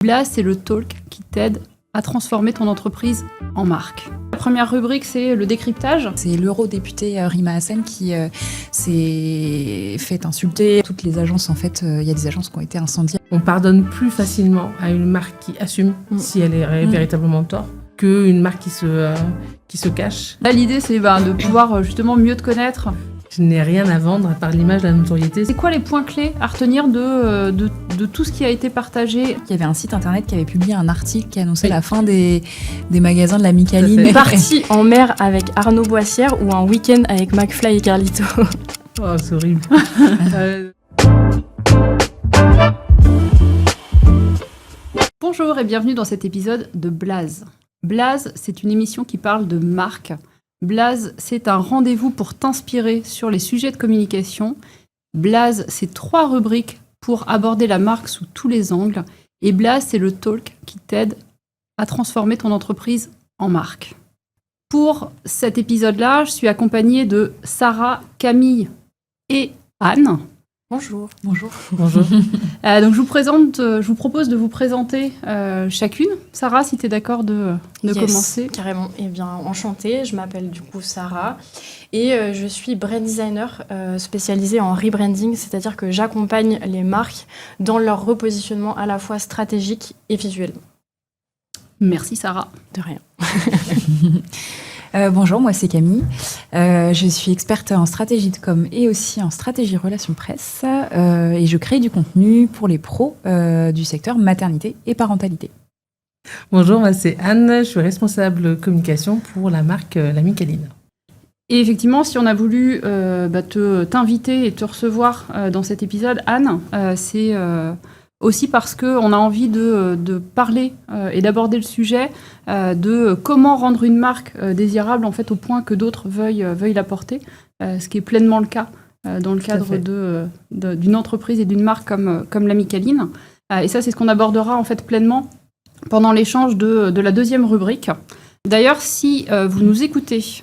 Blaz, c'est le talk qui t'aide à transformer ton entreprise en marque. La première rubrique, c'est le décryptage. C'est l'eurodéputée Rima Hassan qui s'est fait insulter. Toutes les agences, en fait, il y a des agences qui ont été incendiées. On pardonne plus facilement à une marque qui assume si elle est véritablement tort qu'une marque qui se cache. Là, l'idée, c'est de pouvoir justement mieux te connaître. Je n'ai rien à vendre à part l'image de la notoriété. C'est quoi les points clés à retenir de tout ce qui a été partagé? Il y avait un site internet qui avait publié un article qui annonçait la fin des magasins de la Micaline. Partie en mer avec Arnaud Boissière ou un week-end avec McFly et Carlito. Oh, c'est horrible. Bonjour et bienvenue dans cet épisode de Blaz. Blaz, c'est une émission qui parle de marque. Blaz, c'est un rendez-vous pour t'inspirer sur les sujets de communication. Blaz, c'est 3 rubriques pour aborder la marque sous tous les angles. Et Blaz, c'est le talk qui t'aide à transformer ton entreprise en marque. Pour cet épisode-là, je suis accompagnée de Sarah, Camille et Anne. Bonjour. Bonjour. Bonjour. Donc je vous propose de vous présenter chacune. Sarah, si tu es d'accord de commencer. Carrément. Eh bien, enchantée. Je m'appelle du coup Sarah et je suis brand designer spécialisée en rebranding, c'est-à-dire que j'accompagne les marques dans leur repositionnement à la fois stratégique et visuel. Merci Sarah. De rien. Bonjour, moi c'est Camille. Je suis experte en stratégie de com et aussi en stratégie relations presse et je crée du contenu pour les pros du secteur maternité et parentalité. Bonjour, moi c'est Anne, je suis responsable communication pour la marque La Micaline. Et effectivement, si on a voulu t'inviter et te recevoir dans cet épisode, Anne, c'est aussi parce qu'on a envie de parler et d'aborder le sujet de comment rendre une marque désirable en fait, au point que d'autres veuillent la porter, ce qui est pleinement le cas dans le cadre d'une entreprise et d'une marque comme La Micaline. Et ça, c'est ce qu'on abordera en fait, pleinement pendant l'échange de la deuxième rubrique. D'ailleurs, si vous nous écoutez,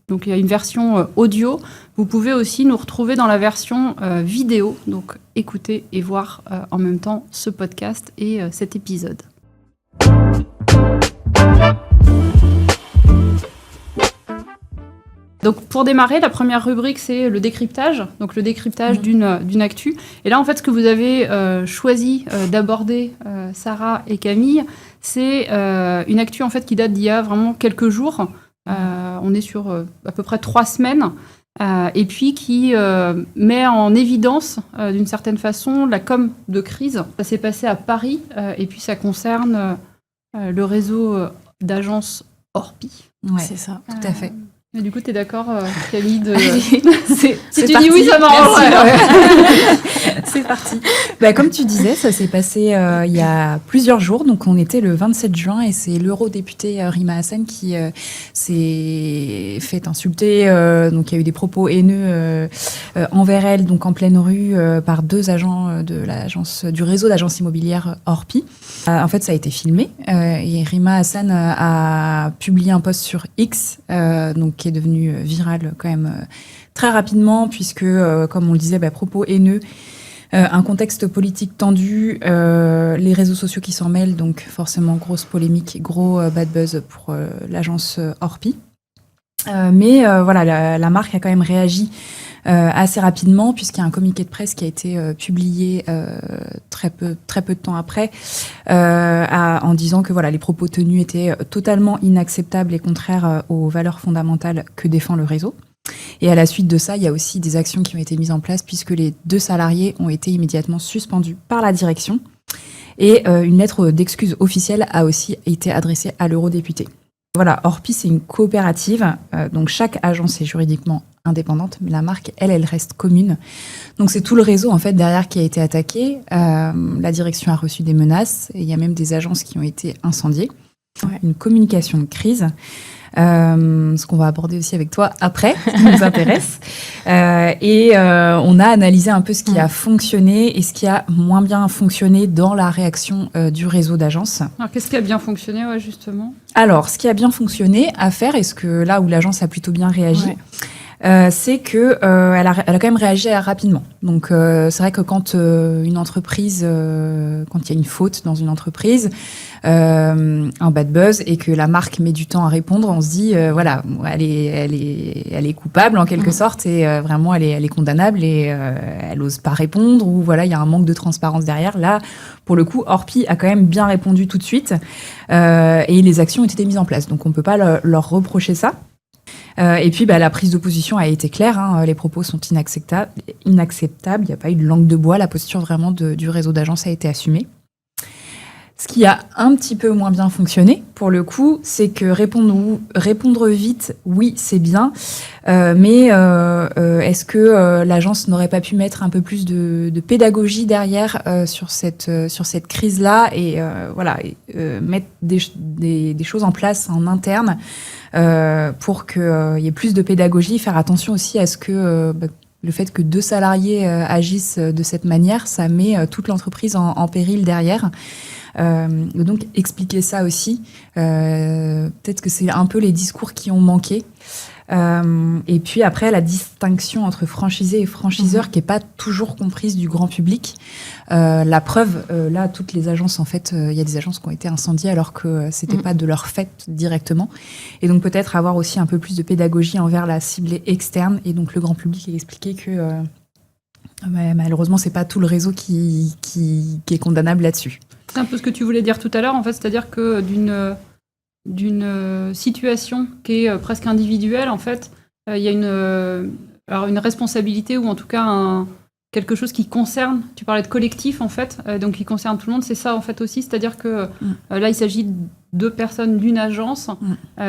donc il y a une version audio, vous pouvez aussi nous retrouver dans la version vidéo, donc écouter et voir en même temps ce podcast et cet épisode. Donc pour démarrer, la première rubrique, c'est le décryptage, donc le décryptage d'une actu. Et là, en fait, ce que vous avez choisi d'aborder, Sarah et Camille, c'est une actu en fait, qui date d'il y a vraiment quelques jours. On est sur à peu près 3 semaines, et puis qui met en évidence, d'une certaine façon, la com de crise. Ça s'est passé à Paris, et puis ça concerne le réseau d'agences Orpi. Ouais, c'est ça. Tout à fait. Et du coup, tu es d'accord, Camille, c'est si tu dis oui, ça m'arrange. C'est parti. Comme tu disais, ça s'est passé il y a plusieurs jours. Donc, on était le 27 juin et c'est l'eurodéputée Rima Hassan qui s'est fait insulter. Donc, il y a eu des propos haineux envers elle, donc en pleine rue, par 2 agents du réseau d'agences immobilières Orpi. En fait, ça a été filmé et Rima Hassan a publié un post sur X, donc qui est devenu viral quand même très rapidement, puisque, comme on le disait, propos haineux, un contexte politique tendu, les réseaux sociaux qui s'en mêlent, donc forcément grosse polémique, gros bad buzz pour l'agence Orpi. Mais la marque a quand même réagi assez rapidement, puisqu'il y a un communiqué de presse qui a été publié très peu de temps après, en disant que les propos tenus étaient totalement inacceptables et contraires aux valeurs fondamentales que défend le réseau. Et à la suite de ça, il y a aussi des actions qui ont été mises en place, puisque les 2 salariés ont été immédiatement suspendus par la direction. Et une lettre d'excuse officielle a aussi été adressée à l'eurodéputé. Voilà, Orpi, c'est une coopérative, donc chaque agence est juridiquement indépendante, mais la marque, elle reste commune. Donc c'est tout le réseau en fait derrière qui a été attaqué. La direction a reçu des menaces, et il y a même des agences qui ont été incendiées. Ouais. Une communication de crise, ce qu'on va aborder aussi avec toi après, ce qui nous intéresse. On a analysé un peu ce qui a fonctionné et ce qui a moins bien fonctionné dans la réaction du réseau d'agences. Alors qu'est-ce qui a bien fonctionné, justement ? Alors, ce qui a bien fonctionné à faire, et ce que là où l'agence a plutôt bien réagi, c'est que elle a quand même réagi rapidement. Donc c'est vrai que quand une entreprise, quand il y a une faute dans une entreprise, un bad buzz et que la marque met du temps à répondre, on se dit voilà, elle est coupable en quelque sorte et vraiment elle est condamnable et elle ose pas répondre ou voilà, il y a un manque de transparence derrière. Là, pour le coup, Orpi a quand même bien répondu tout de suite et les actions ont été mises en place. Donc on peut pas leur reprocher ça. Et puis, la prise de position a été claire. Hein, les propos sont inacceptables. Il n'y a pas eu de langue de bois. La posture vraiment du réseau d'agences a été assumée. Ce qui a un petit peu moins bien fonctionné, pour le coup, c'est que répondre vite, oui, c'est bien. Mais est-ce que l'agence n'aurait pas pu mettre un peu plus de pédagogie derrière sur cette crise-là et mettre des choses en place en interne pour qu'il y ait plus de pédagogie, faire attention aussi à ce que le fait que 2 salariés agissent de cette manière, ça met toute l'entreprise en péril derrière. Donc expliquer ça aussi, peut-être que c'est un peu les discours qui ont manqué. Et puis après, la distinction entre franchisé et franchiseur qui n'est pas toujours comprise du grand public. La preuve, là, toutes les agences, en fait, il y a des agences qui ont été incendiées alors que c'était pas de leur fait directement. Et donc peut-être avoir aussi un peu plus de pédagogie envers la cible externe et donc le grand public et expliquer que malheureusement, c'est pas tout le réseau qui est condamnable là-dessus. C'est un peu ce que tu voulais dire tout à l'heure, en fait, c'est-à-dire que d'une situation qui est presque individuelle, en fait, il y a une responsabilité ou en tout cas quelque chose qui concerne, tu parlais de collectif en fait, donc qui concerne tout le monde, c'est ça en fait aussi, c'est-à-dire que là il s'agit de 2 personnes d'une agence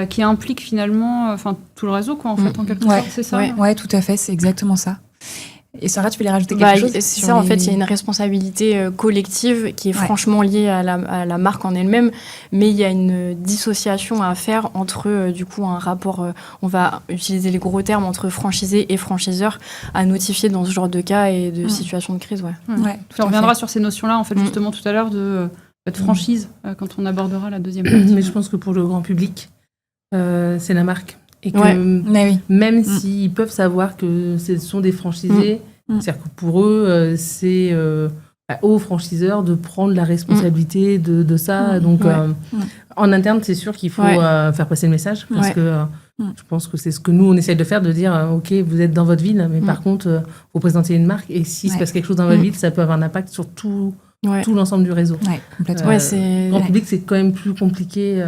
qui implique finalement tout le réseau quoi en fait, en quelque sorte, c'est ça. Ouais, tout à fait, c'est exactement ça. Et Sarah, tu voulais rajouter quelque chose? C'est ça, en fait, il y a une responsabilité collective qui est franchement liée à la marque en elle-même, mais il y a une dissociation à faire entre, du coup, un rapport, on va utiliser les gros termes, entre franchisé et franchiseur, à notifier dans ce genre de cas et de situations de crise. On reviendra sur ces notions-là, en fait, justement, tout à l'heure, de franchise, quand on abordera la deuxième partie. Mais je pense que pour le grand public, c'est la marque. Et que même s'ils peuvent savoir que ce sont des franchisés, c'est-à-dire que pour eux, c'est aux franchiseurs de prendre la responsabilité de ça. Donc, en interne, c'est sûr qu'il faut faire passer le message parce que je pense que c'est ce que nous, on essaye de faire, de dire, OK, vous êtes dans votre ville, mais par contre, vous présentez une marque et s'il se passe quelque chose dans votre ville, ça peut avoir un impact sur tout l'ensemble du réseau. Complètement. Grand public, c'est quand même plus compliqué.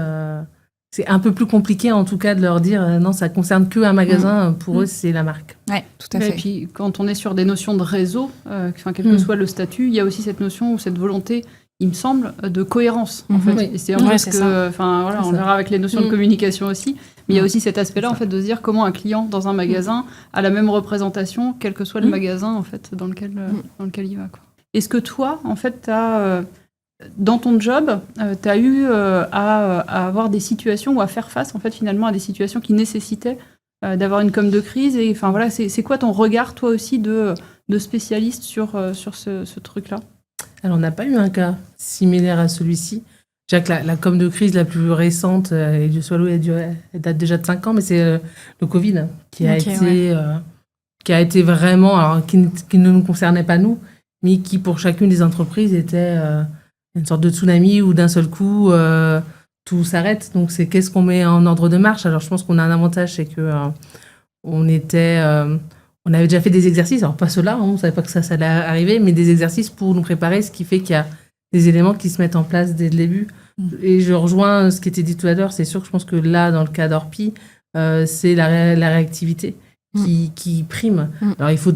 C'est un peu plus compliqué, en tout cas, de leur dire non, ça concerne qu'un magasin. Pour eux, c'est la marque. Oui, tout à fait. Et puis, quand on est sur des notions de réseau, quel que soit le statut, il y a aussi cette notion ou cette volonté, il me semble, de cohérence. En fait. Et c'est un peu ce que, on verra avec les notions de communication aussi. Mais il y a aussi cet aspect-là, en fait, de se dire comment un client dans un magasin a la même représentation, quel que soit le magasin, en fait, dans lequel il va. Quoi. Est-ce que toi, en fait, tu as... dans ton job, tu as eu à avoir des situations ou à faire face en fait finalement à des situations qui nécessitaient d'avoir une com de crise et enfin voilà, c'est quoi ton regard toi aussi de spécialiste sur ce truc-là? Alors on n'a pas eu un cas similaire à celui-ci. Déjà que la com de crise la plus récente, et Dieu soit loué, elle date déjà de 5 ans, mais c'est le Covid qui a été vraiment, alors, qui ne nous concernait pas nous, mais qui pour chacune des entreprises était une sorte de tsunami où d'un seul coup, tout s'arrête. Donc, c'est qu'est-ce qu'on met en ordre de marche. Alors, je pense qu'on a un avantage, c'est que on avait déjà fait des exercices. Alors, pas ceux-là, on ne savait pas que ça allait arriver, mais des exercices pour nous préparer, ce qui fait qu'il y a des éléments qui se mettent en place dès le début. Et je rejoins ce qui était dit tout à l'heure. C'est sûr que je pense que là, dans le cas d'Orpi, c'est la réactivité qui prime. Alors, il faut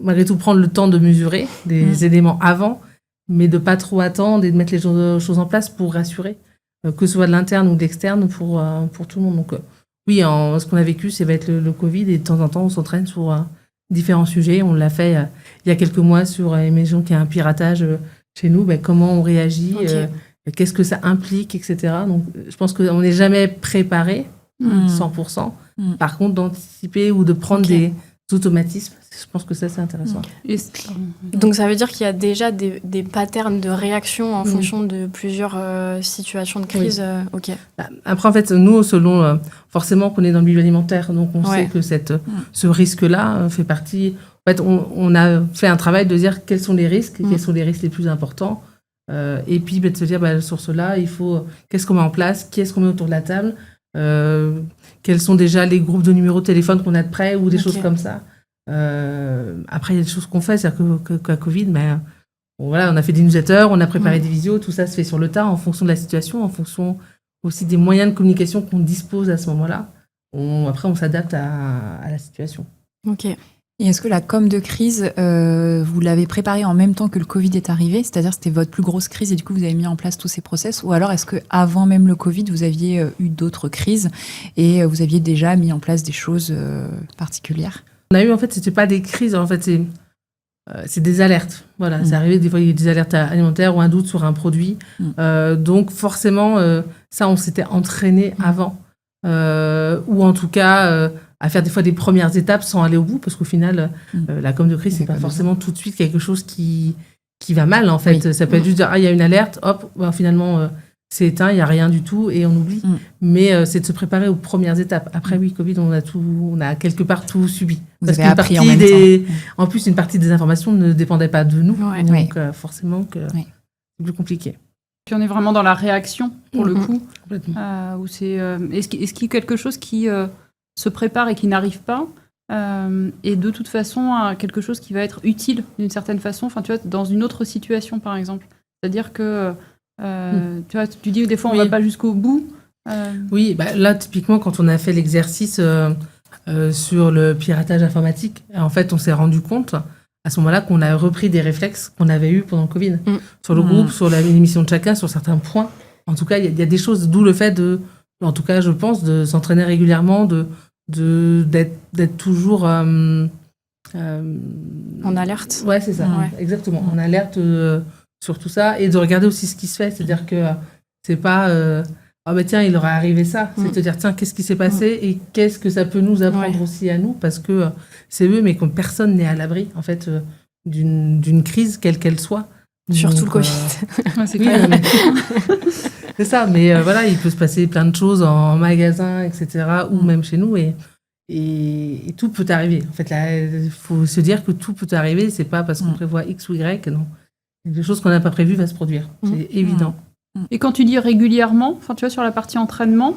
malgré tout prendre le temps de mesurer des éléments avant, mais de pas trop attendre et de mettre les choses en place pour rassurer, que ce soit de l'interne ou de l'externe, pour tout le monde. Donc oui, ce qu'on a vécu, ça va être le Covid, et de temps en temps, on s'entraîne sur différents sujets. On l'a fait il y a quelques mois sur imaginons qu'il y a un piratage chez nous, comment on réagit, qu'est-ce que ça implique, etc. Donc je pense qu'on n'est jamais préparé 100%. Par contre, d'anticiper ou de prendre automatismes. Je pense que ça, c'est intéressant. Donc ça veut dire qu'il y a déjà des patterns de réaction en fonction de plusieurs situations de crise. Ok. Après, en fait, nous, selon forcément qu'on est dans le milieu alimentaire, donc on sait que ce risque-là fait partie. En fait, on a fait un travail de dire quels sont les risques, quels sont les risques les plus importants, et puis de se dire sur cela, il faut qu'est-ce qu'on met en place, qui est-ce qu'on met autour de la table, quels sont déjà les groupes de numéros de téléphone qu'on a de près ou des choses comme ça. Après, il y a des choses qu'on fait, c'est-à-dire qu'à Covid, on a fait des newsletters, on a préparé des visios, tout ça se fait sur le tas en fonction de la situation, en fonction aussi des moyens de communication qu'on dispose à ce moment-là. Après, on s'adapte à la situation. Ok. Et est-ce que la com de crise, vous l'avez préparée en même temps que le Covid est arrivé? C'est-à-dire c'était votre plus grosse crise et du coup vous avez mis en place tous ces process? Ou alors est-ce qu'avant même le Covid, vous aviez eu d'autres crises et vous aviez déjà mis en place des choses particulières? On a eu, en fait, c'était pas des crises, en fait, c'est des alertes. Voilà, c'est arrivé, des fois il y a des alertes alimentaires ou un doute sur un produit. Donc forcément, ça on s'était entraîné avant. Ou en tout cas... à faire des fois des premières étapes sans aller au bout, parce qu'au final, la com de crise, c'est pas forcément tout de suite quelque chose qui va mal, en fait. Ça peut être juste dire, il y a une alerte, hop, finalement, c'est éteint, il n'y a rien du tout, et on oublie. Mais c'est de se préparer aux premières étapes. Après, oui, Covid, on a quelque part tout subi. Vous parce avez appris en même temps. En plus, une partie des informations ne dépendait pas de nous, donc forcément que c'est plus compliqué. Puis on est vraiment dans la réaction, pour le coup. Complètement. Où c'est, est-ce qu'il y a quelque chose qui... se prépare et qui n'arrive pas, et de toute façon à quelque chose qui va être utile d'une certaine façon, enfin tu vois, dans une autre situation par exemple. C'est-à-dire que tu vois, tu dis des fois on va pas jusqu'au bout. Oui, là typiquement quand on a fait l'exercice sur le piratage informatique, en fait on s'est rendu compte à ce moment-là qu'on a repris des réflexes qu'on avait eus pendant le Covid. Sur le groupe, sur l'émission de chacun, sur certains points. En tout cas, il y a des choses, d'où le fait de, en tout cas je pense, de s'entraîner régulièrement, d'être toujours en alerte. Ouais, c'est ça, exactement, en alerte sur tout ça, et de regarder aussi ce qui se fait, c'est-à-dire que c'est pas tiens, il aurait arrivé ça, c'est de dire tiens, qu'est-ce qui s'est passé et qu'est-ce que ça peut nous apprendre aussi à nous, parce que c'est eux, mais comme personne n'est à l'abri en fait d'une crise quelle qu'elle soit. Surtout le Covid. C'est clair. C'est ça, mais voilà, il peut se passer plein de choses en magasin, etc., ou même chez nous, et tout peut arriver. En fait, là, il faut se dire que tout peut arriver, c'est pas parce qu'on prévoit X ou Y, non. Quelque chose qu'on n'a pas prévu va se produire, c'est évident. Et quand tu dis régulièrement, enfin, tu vois, sur la partie entraînement,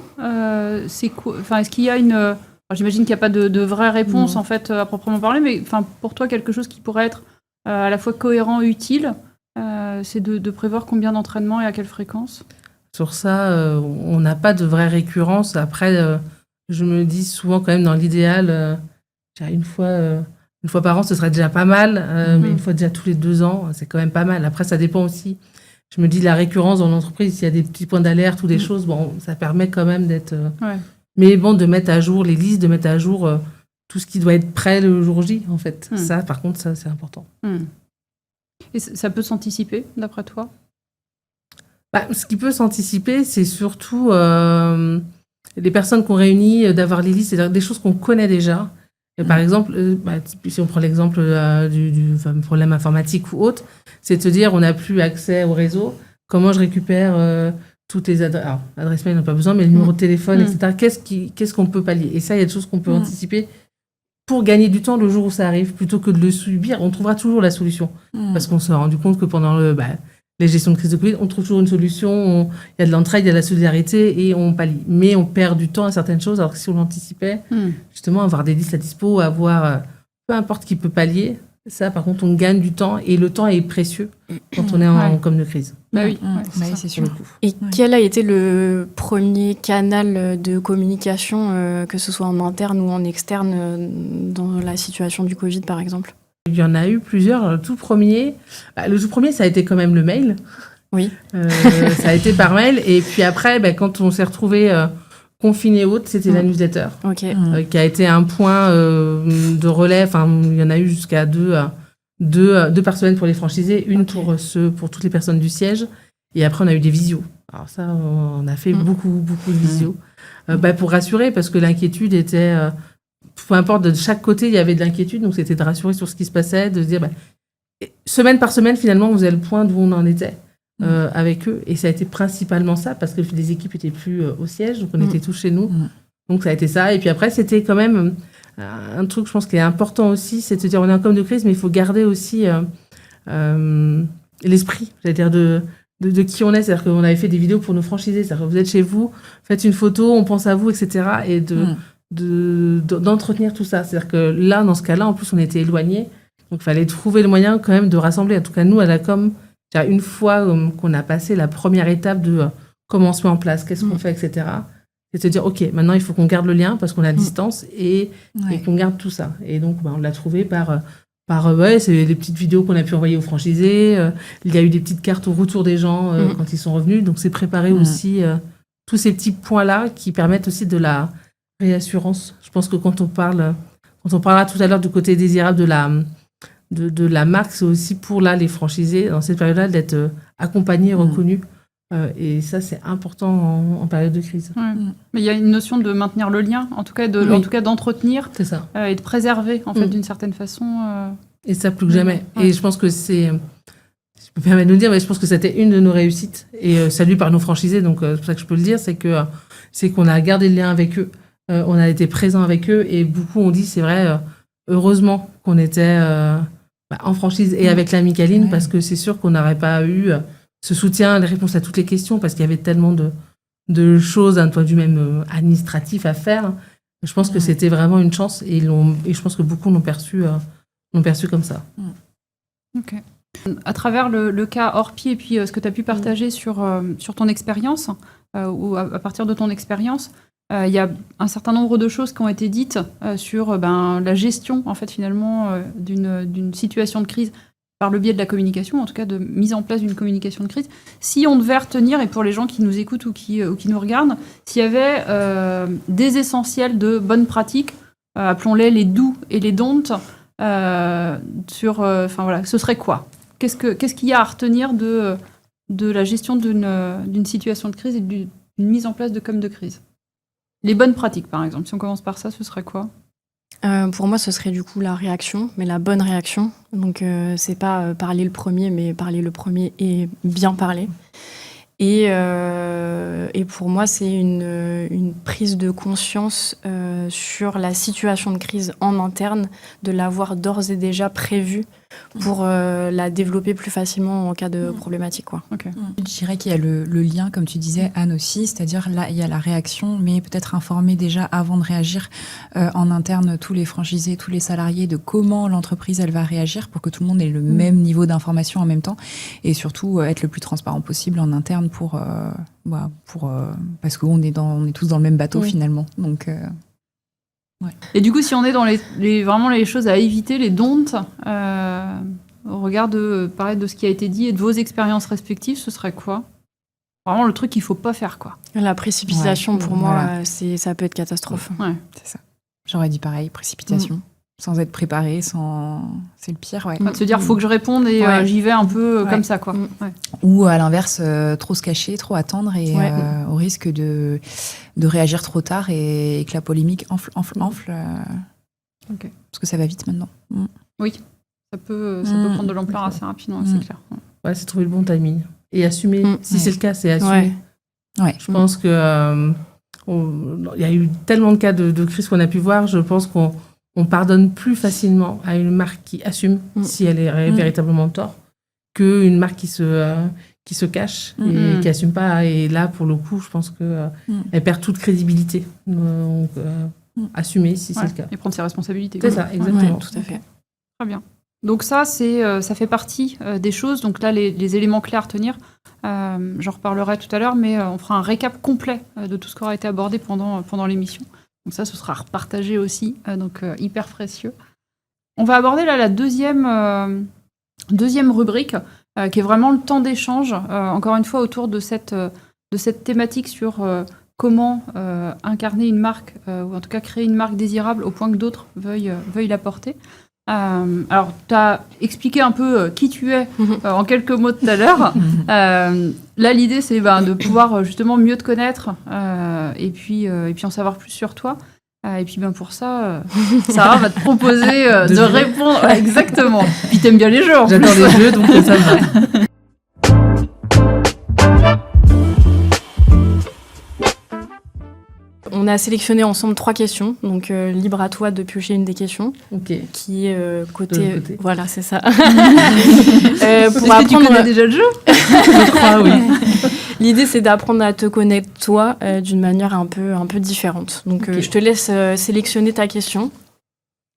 c'est quoi, enfin, est-ce qu'il y a une... alors, j'imagine qu'il n'y a pas de vraie réponse, en fait, à proprement parler, mais enfin, pour toi, quelque chose qui pourrait être à la fois cohérent, utile, c'est de prévoir combien d'entraînements et à quelle fréquence? Sur ça, on n'a pas de vraie récurrence. Après, je me dis souvent quand même dans l'idéal, une fois par an, ce serait déjà pas mal, mais une fois déjà tous les 2 ans, c'est quand même pas mal. Après, ça dépend aussi. Je me dis la récurrence dans l'entreprise, s'il y a des petits points d'alerte ou des choses, bon, ça permet quand même d'être... Mais bon, de mettre à jour les listes, de mettre à jour tout ce qui doit être prêt le jour J, en fait. Ça, par contre, ça, c'est important. Et ça peut s'anticiper, d'après toi? Ce qui peut s'anticiper, c'est surtout les personnes qu'on réunit, d'avoir les listes, c'est-à-dire des choses qu'on connaît déjà. Et par exemple, si on prend l'exemple du problème informatique ou autre, c'est de se dire on n'a plus accès au réseau, comment je récupère toutes les adresses, alors l'adresse mail, on n'a pas besoin, mais le numéro de téléphone, etc. Qu'est-ce qu'on peut pallier? Et ça, il y a des choses qu'on peut anticiper pour gagner du temps le jour où ça arrive, plutôt que de le subir. On trouvera toujours la solution. Parce qu'on s'est rendu compte que pendant les gestions de crise de Covid, on trouve toujours une solution, il y a de l'entraide, il y a de la solidarité et on pallie. Mais on perd du temps à certaines choses, alors que si on l'anticipait, justement, avoir des listes à dispo, avoir peu importe qui peut pallier, ça, par contre, on gagne du temps et le temps est précieux quand on est en com de crise. Oui, c'est sûr. Et quel a été le premier canal de communication, que ce soit en interne ou en externe, dans la situation du Covid, par exemple? Il y en a eu plusieurs. Le tout premier, ça a été quand même le mail. Oui. Ça a été par mail. Et puis après, quand on s'est retrouvés confinés autres, c'était la newsletter. Qui a été un point de relais. Enfin, il y en a eu jusqu'à deux par semaine pour les franchisés, une pour toutes les personnes du siège. Et après, on a eu des visios. Alors ça, on a fait beaucoup de visios. Pour rassurer, parce que l'inquiétude était... peu importe, de chaque côté, il y avait de l'inquiétude. Donc, c'était de rassurer sur ce qui se passait, de se dire, semaine par semaine, finalement, vous avez le point d'où on en était avec eux. Et ça a été principalement ça, parce que les équipes étaient plus au siège, donc on était tous chez nous. Donc, ça a été ça. Et puis après, c'était quand même un truc, je pense, qui est important aussi, c'est de se dire, on est en com de crise, mais il faut garder aussi l'esprit, c'est-à-dire de qui on est. C'est-à-dire qu'on avait fait des vidéos pour nos franchisés. C'est-à-dire que vous êtes chez vous, faites une photo, on pense à vous, etc. Et d'entretenir tout ça. C'est-à-dire que là, dans ce cas-là, en plus, on était éloignés. Donc, il fallait trouver le moyen quand même de rassembler. En tout cas, nous, à la com, une fois qu'on a passé la première étape de comment on se met en place, qu'est-ce qu'on fait, etc., c'est de se dire, OK, maintenant, il faut qu'on garde le lien parce qu'on est à distance et qu'on garde tout ça. Et donc, on l'a trouvé par c'est les petites vidéos qu'on a pu envoyer aux franchisés. Il y a eu des petites cartes au retour des gens quand ils sont revenus. Donc, c'est préparer aussi tous ces petits points-là qui permettent aussi de la réassurance. Je pense que quand on parlera tout à l'heure du côté désirable de la marque, c'est aussi pour les franchisés, dans cette période-là, d'être accompagnés, reconnus. Et ça, c'est important en période de crise. Mais il y a une notion de maintenir le lien, en tout cas d'entretenir et de préserver, en fait, d'une certaine façon. Et ça, plus que jamais. Et je pense que c'est... Je me permets de le dire, mais je pense que c'était une de nos réussites. Et salué par nos franchisés, donc c'est pour ça que je peux le dire, c'est qu'on a gardé le lien avec eux. On a été présents avec eux. Et beaucoup ont dit, c'est vrai, heureusement qu'on était en franchise et avec la Micaline, parce que c'est sûr qu'on n'aurait pas eu... ce soutien, les réponses à toutes les questions, parce qu'il y avait tellement de choses d'un point de vue même administratif à faire. Je pense que c'était vraiment une chance et je pense que beaucoup l'ont perçu comme ça. Ok. À travers le cas Orpi et puis ce que tu as pu partager sur ton expérience, ou à partir de ton expérience, il y a un certain nombre de choses qui ont été dites sur la gestion, en fait, finalement, d'une situation de crise par le biais de la communication, en tout cas de mise en place d'une communication de crise. Si on devait retenir, et pour les gens qui nous écoutent ou qui nous regardent, s'il y avait des essentiels de bonnes pratiques, appelons-les les do et les don't, ce serait quoi ? Qu'est-ce qu'il y a à retenir de la gestion d'une situation de crise et d'une mise en place de com de crise ? Les bonnes pratiques, par exemple. Si on commence par ça, ce serait quoi ? Pour moi, ce serait du coup la réaction, mais la bonne réaction. Donc, c'est pas parler le premier, mais parler le premier et bien parler. Et pour moi, c'est une prise de conscience sur la situation de crise en interne, de l'avoir d'ores et déjà prévue pour la développer plus facilement en cas de problématique, quoi. Okay. Je dirais qu'il y a le lien, comme tu disais, Anne aussi, c'est-à-dire là, il y a la réaction, mais peut-être informer déjà avant de réagir en interne tous les franchisés, tous les salariés de comment l'entreprise elle va réagir pour que tout le monde ait le même niveau d'information en même temps et surtout être le plus transparent possible en interne parce qu'on est tous dans le même bateau finalement. Donc Et du coup, si on est dans vraiment les choses à éviter, les don'ts, au regard de ce qui a été dit et de vos expériences respectives, ce serait quoi ? Vraiment le truc qu'il faut pas faire, quoi. La précipitation, pour moi, ça peut être catastrophe. Ouais. C'est ça. J'aurais dit pareil, précipitation. Sans être préparé, c'est le pire, de se dire, faut que je réponde et j'y vais un peu comme ça, quoi. Ouais. Ou à l'inverse, trop se cacher, trop attendre et au risque de réagir trop tard et que la polémique enfle. Okay. Parce que ça va vite maintenant. Oui, ça peut prendre de l'ampleur assez rapidement, c'est clair. Ouais, c'est trouver le bon timing. Et assumer, si c'est le cas, c'est assumer. Ouais. Je pense que il y a eu tellement de cas de crise qu'on a pu voir, je pense qu'on pardonne plus facilement à une marque qui assume si elle est véritablement tort qu'une marque qui se cache et qui assume pas. Et là, pour le coup, je pense que elle perd toute crédibilité. Donc, assumer si c'est le cas. Et prendre ses responsabilités. C'est ça, exactement. Ouais, tout à fait. Très bien. Donc ça fait partie des choses. Donc là, les éléments clés à retenir, j'en reparlerai tout à l'heure, mais on fera un récap complet de tout ce qui aura été abordé pendant l'émission. Donc ça, ce sera repartagé aussi, donc hyper précieux. On va aborder là la deuxième rubrique, qui est vraiment le temps d'échange, encore une fois autour de cette thématique sur comment incarner une marque, ou en tout cas créer une marque désirable au point que d'autres veuillent la porter. Alors, tu as expliqué un peu qui tu es en quelques mots tout à l'heure. Là, l'idée, c'est de pouvoir justement mieux te connaître et puis en savoir plus sur toi. Et puis pour ça, Sarah va te proposer de répondre. Exactement. Puis t'aimes bien les jeux en J'adore plus. les jeux, donc ça me va. On a sélectionné ensemble 3 questions, donc libre à toi de piocher une des questions. Ok. Qui est De côté... l'autre côté. Voilà, c'est ça. Pour Pour tu connais déjà le jeu? Je crois, oui. L'idée, c'est d'apprendre à te connaître, toi, d'une manière un peu différente. Donc, Ok. je te laisse sélectionner ta question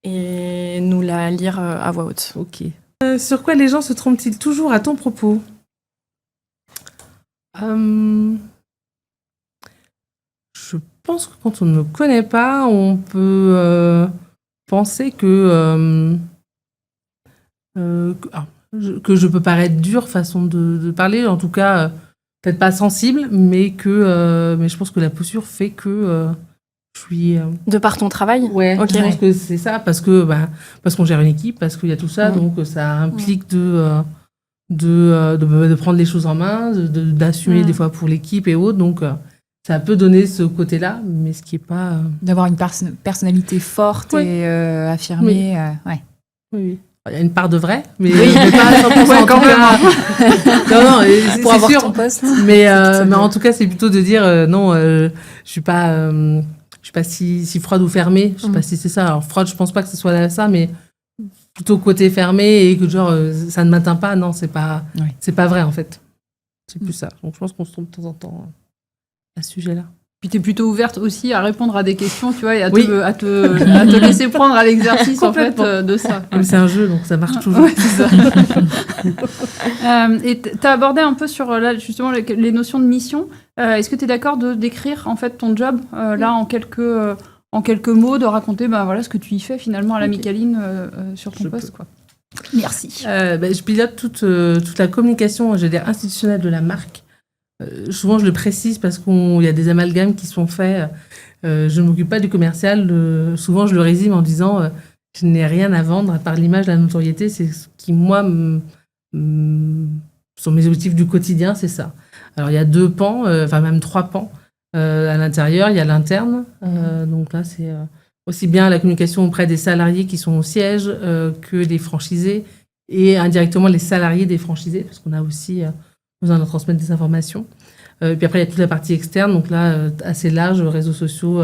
et nous la lire à voix haute. Ok. Sur quoi les gens se trompent-ils toujours à ton propos? Je pense que quand on ne me connaît pas, on peut penser que je peux paraître dure façon de parler, en tout cas peut-être pas sensible, mais je pense que la posture fait que je suis De par ton travail? ouais, Ok. je pense que c'est ça parce qu'on gère une équipe, parce qu'il y a tout ça, donc ça implique de prendre les choses en main, d'assumer des fois pour l'équipe et autres, donc ça peut donner ce côté-là, mais ce qui est pas D'avoir une personnalité forte Ouais. et affirmée. Ouais. oui. Il y a une part de vrai, mais pas à 100%. Ouais, en quand tout cas. Non, c'est Pour avoir sûr. ton poste. Mais ça en tout cas, c'est plutôt de dire non, je suis pas si froide ou fermée. Je sais pas si c'est ça. Alors froide, je pense pas que ce soit ça, mais plutôt côté fermé et que genre ça ne m'atteint pas. Non, c'est pas vrai en fait. C'est plus ça. Donc je pense qu'on se trompe de temps en temps à ce sujet-là. Puis t'es plutôt ouverte aussi à répondre à des questions, tu vois, et à Oui. te laisser prendre à l'exercice en fait de ça. Mais c'est un jeu, donc ça marche toujours. Ouais, c'est ça. Et t'as abordé un peu sur là justement les notions de mission. Est-ce que tu es d'accord de décrire en fait ton job là en quelques mots, de raconter voilà ce que tu y fais finalement à la Micaline sur ton poste quoi. Merci. Je pilote toute la communication, je veux dire, institutionnelle de la marque. Souvent, je le précise parce qu'il y a des amalgames qui sont faits. Je ne m'occupe pas du commercial. Souvent, je le résume en disant je n'ai rien à vendre à part l'image, la notoriété. C'est ce qui, moi, sont mes objectifs du quotidien, c'est ça. Alors, il y a 2 pans, même 3 pans à l'intérieur. Il y a l'interne. Donc là, c'est aussi bien la communication auprès des salariés qui sont au siège que les franchisés et indirectement les salariés des franchisés, parce qu'on a aussi besoin de transmettre des informations. Puis après, il y a toute la partie externe, donc là, assez large, réseaux sociaux,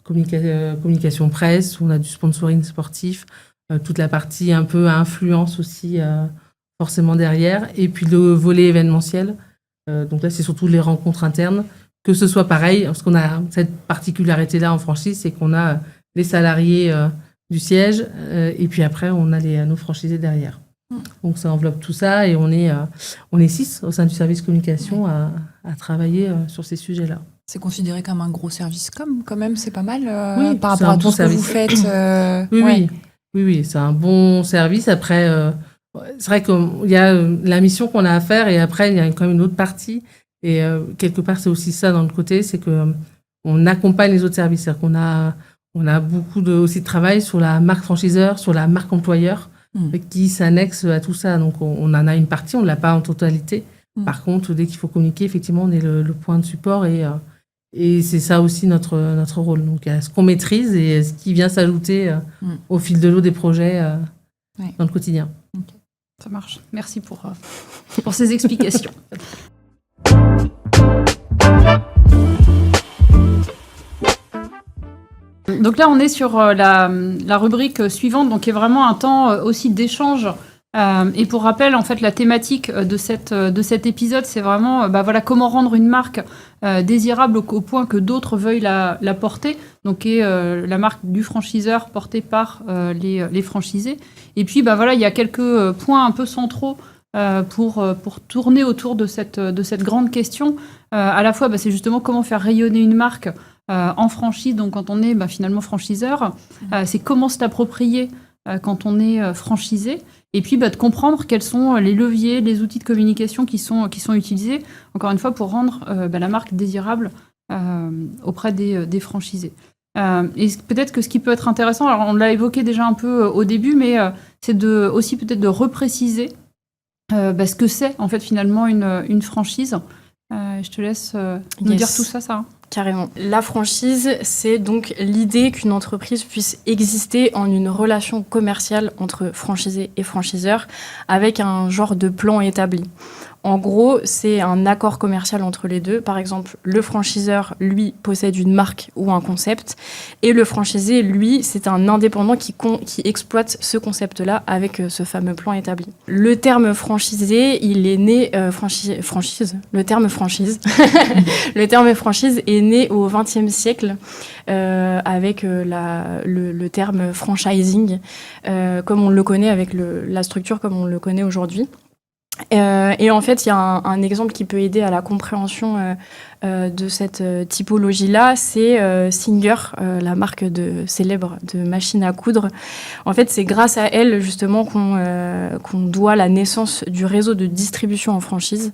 communication presse, on a du sponsoring sportif, toute la partie un peu influence aussi, forcément derrière. Et puis le volet événementiel, donc là, c'est surtout les rencontres internes, que ce soit pareil, parce qu'on a cette particularité-là en franchise, c'est qu'on a les salariés du siège, et puis après, on a nos franchisés derrière. Donc ça enveloppe tout ça et on est 6 au sein du service communication à travailler sur ces sujets-là. C'est considéré comme un gros service quand même, c'est pas mal Oui, par c'est rapport un à bon tout ce que vous service. faites. Oui, c'est un bon service. Après, c'est vrai qu'il y a la mission qu'on a à faire et après, il y a quand même une autre partie. Et quelque part, c'est aussi ça dans le côté, c'est qu'on accompagne les autres services. C'est-à-dire qu'on a beaucoup aussi de travail sur la marque franchiseur, sur la marque employeur, qui s'annexe à tout ça. Donc, on en a une partie, on ne l'a pas en totalité. Par contre, dès qu'il faut communiquer, effectivement, on est le point de support et c'est ça aussi notre rôle. Donc, il y a ce qu'on maîtrise et ce qui vient s'ajouter au fil de l'eau des projets dans le quotidien. Okay. Ça marche. Merci pour ces explications. Donc là, on est sur la rubrique suivante, donc qui est vraiment un temps aussi d'échange. Et pour rappel, en fait, la thématique de cet épisode, c'est vraiment comment rendre une marque désirable au point que d'autres veuillent la porter, donc qui est la marque du franchiseur portée par les franchisés. Et puis, il y a quelques points un peu centraux pour tourner autour de cette grande question. À la fois, c'est justement comment faire rayonner une marque en franchise, donc quand on est finalement franchiseur, c'est comment se l'approprier quand on est franchisé, et puis de comprendre quels sont les leviers, les outils de communication qui sont utilisés, encore une fois, pour rendre la marque désirable auprès des franchisés. Et peut-être que ce qui peut être intéressant, alors on l'a évoqué déjà un peu au début, mais c'est aussi peut-être de repréciser ce que c'est en fait finalement une franchise. Je te laisse nous dire tout ça, Sarah. carrément. La franchise, c'est donc l'idée qu'une entreprise puisse exister en une relation commerciale entre franchisé et franchiseur avec un genre de plan établi. En gros, c'est un accord commercial entre les deux. Par exemple, le franchiseur, lui, possède une marque ou un concept. Et le franchisé, lui, c'est un indépendant qui exploite ce concept-là avec ce fameux plan établi. Le terme franchisé, il est né... franchise. Le terme franchise. Le terme franchise est né au XXe siècle avec le terme franchising, comme on le connaît avec la structure comme on le connaît aujourd'hui. Et en fait, il y a un exemple qui peut aider à la compréhension de cette typologie-là, c'est Singer, la marque célèbre de machines à coudre. En fait, c'est grâce à elle, justement, qu'on doit la naissance du réseau de distribution en franchise.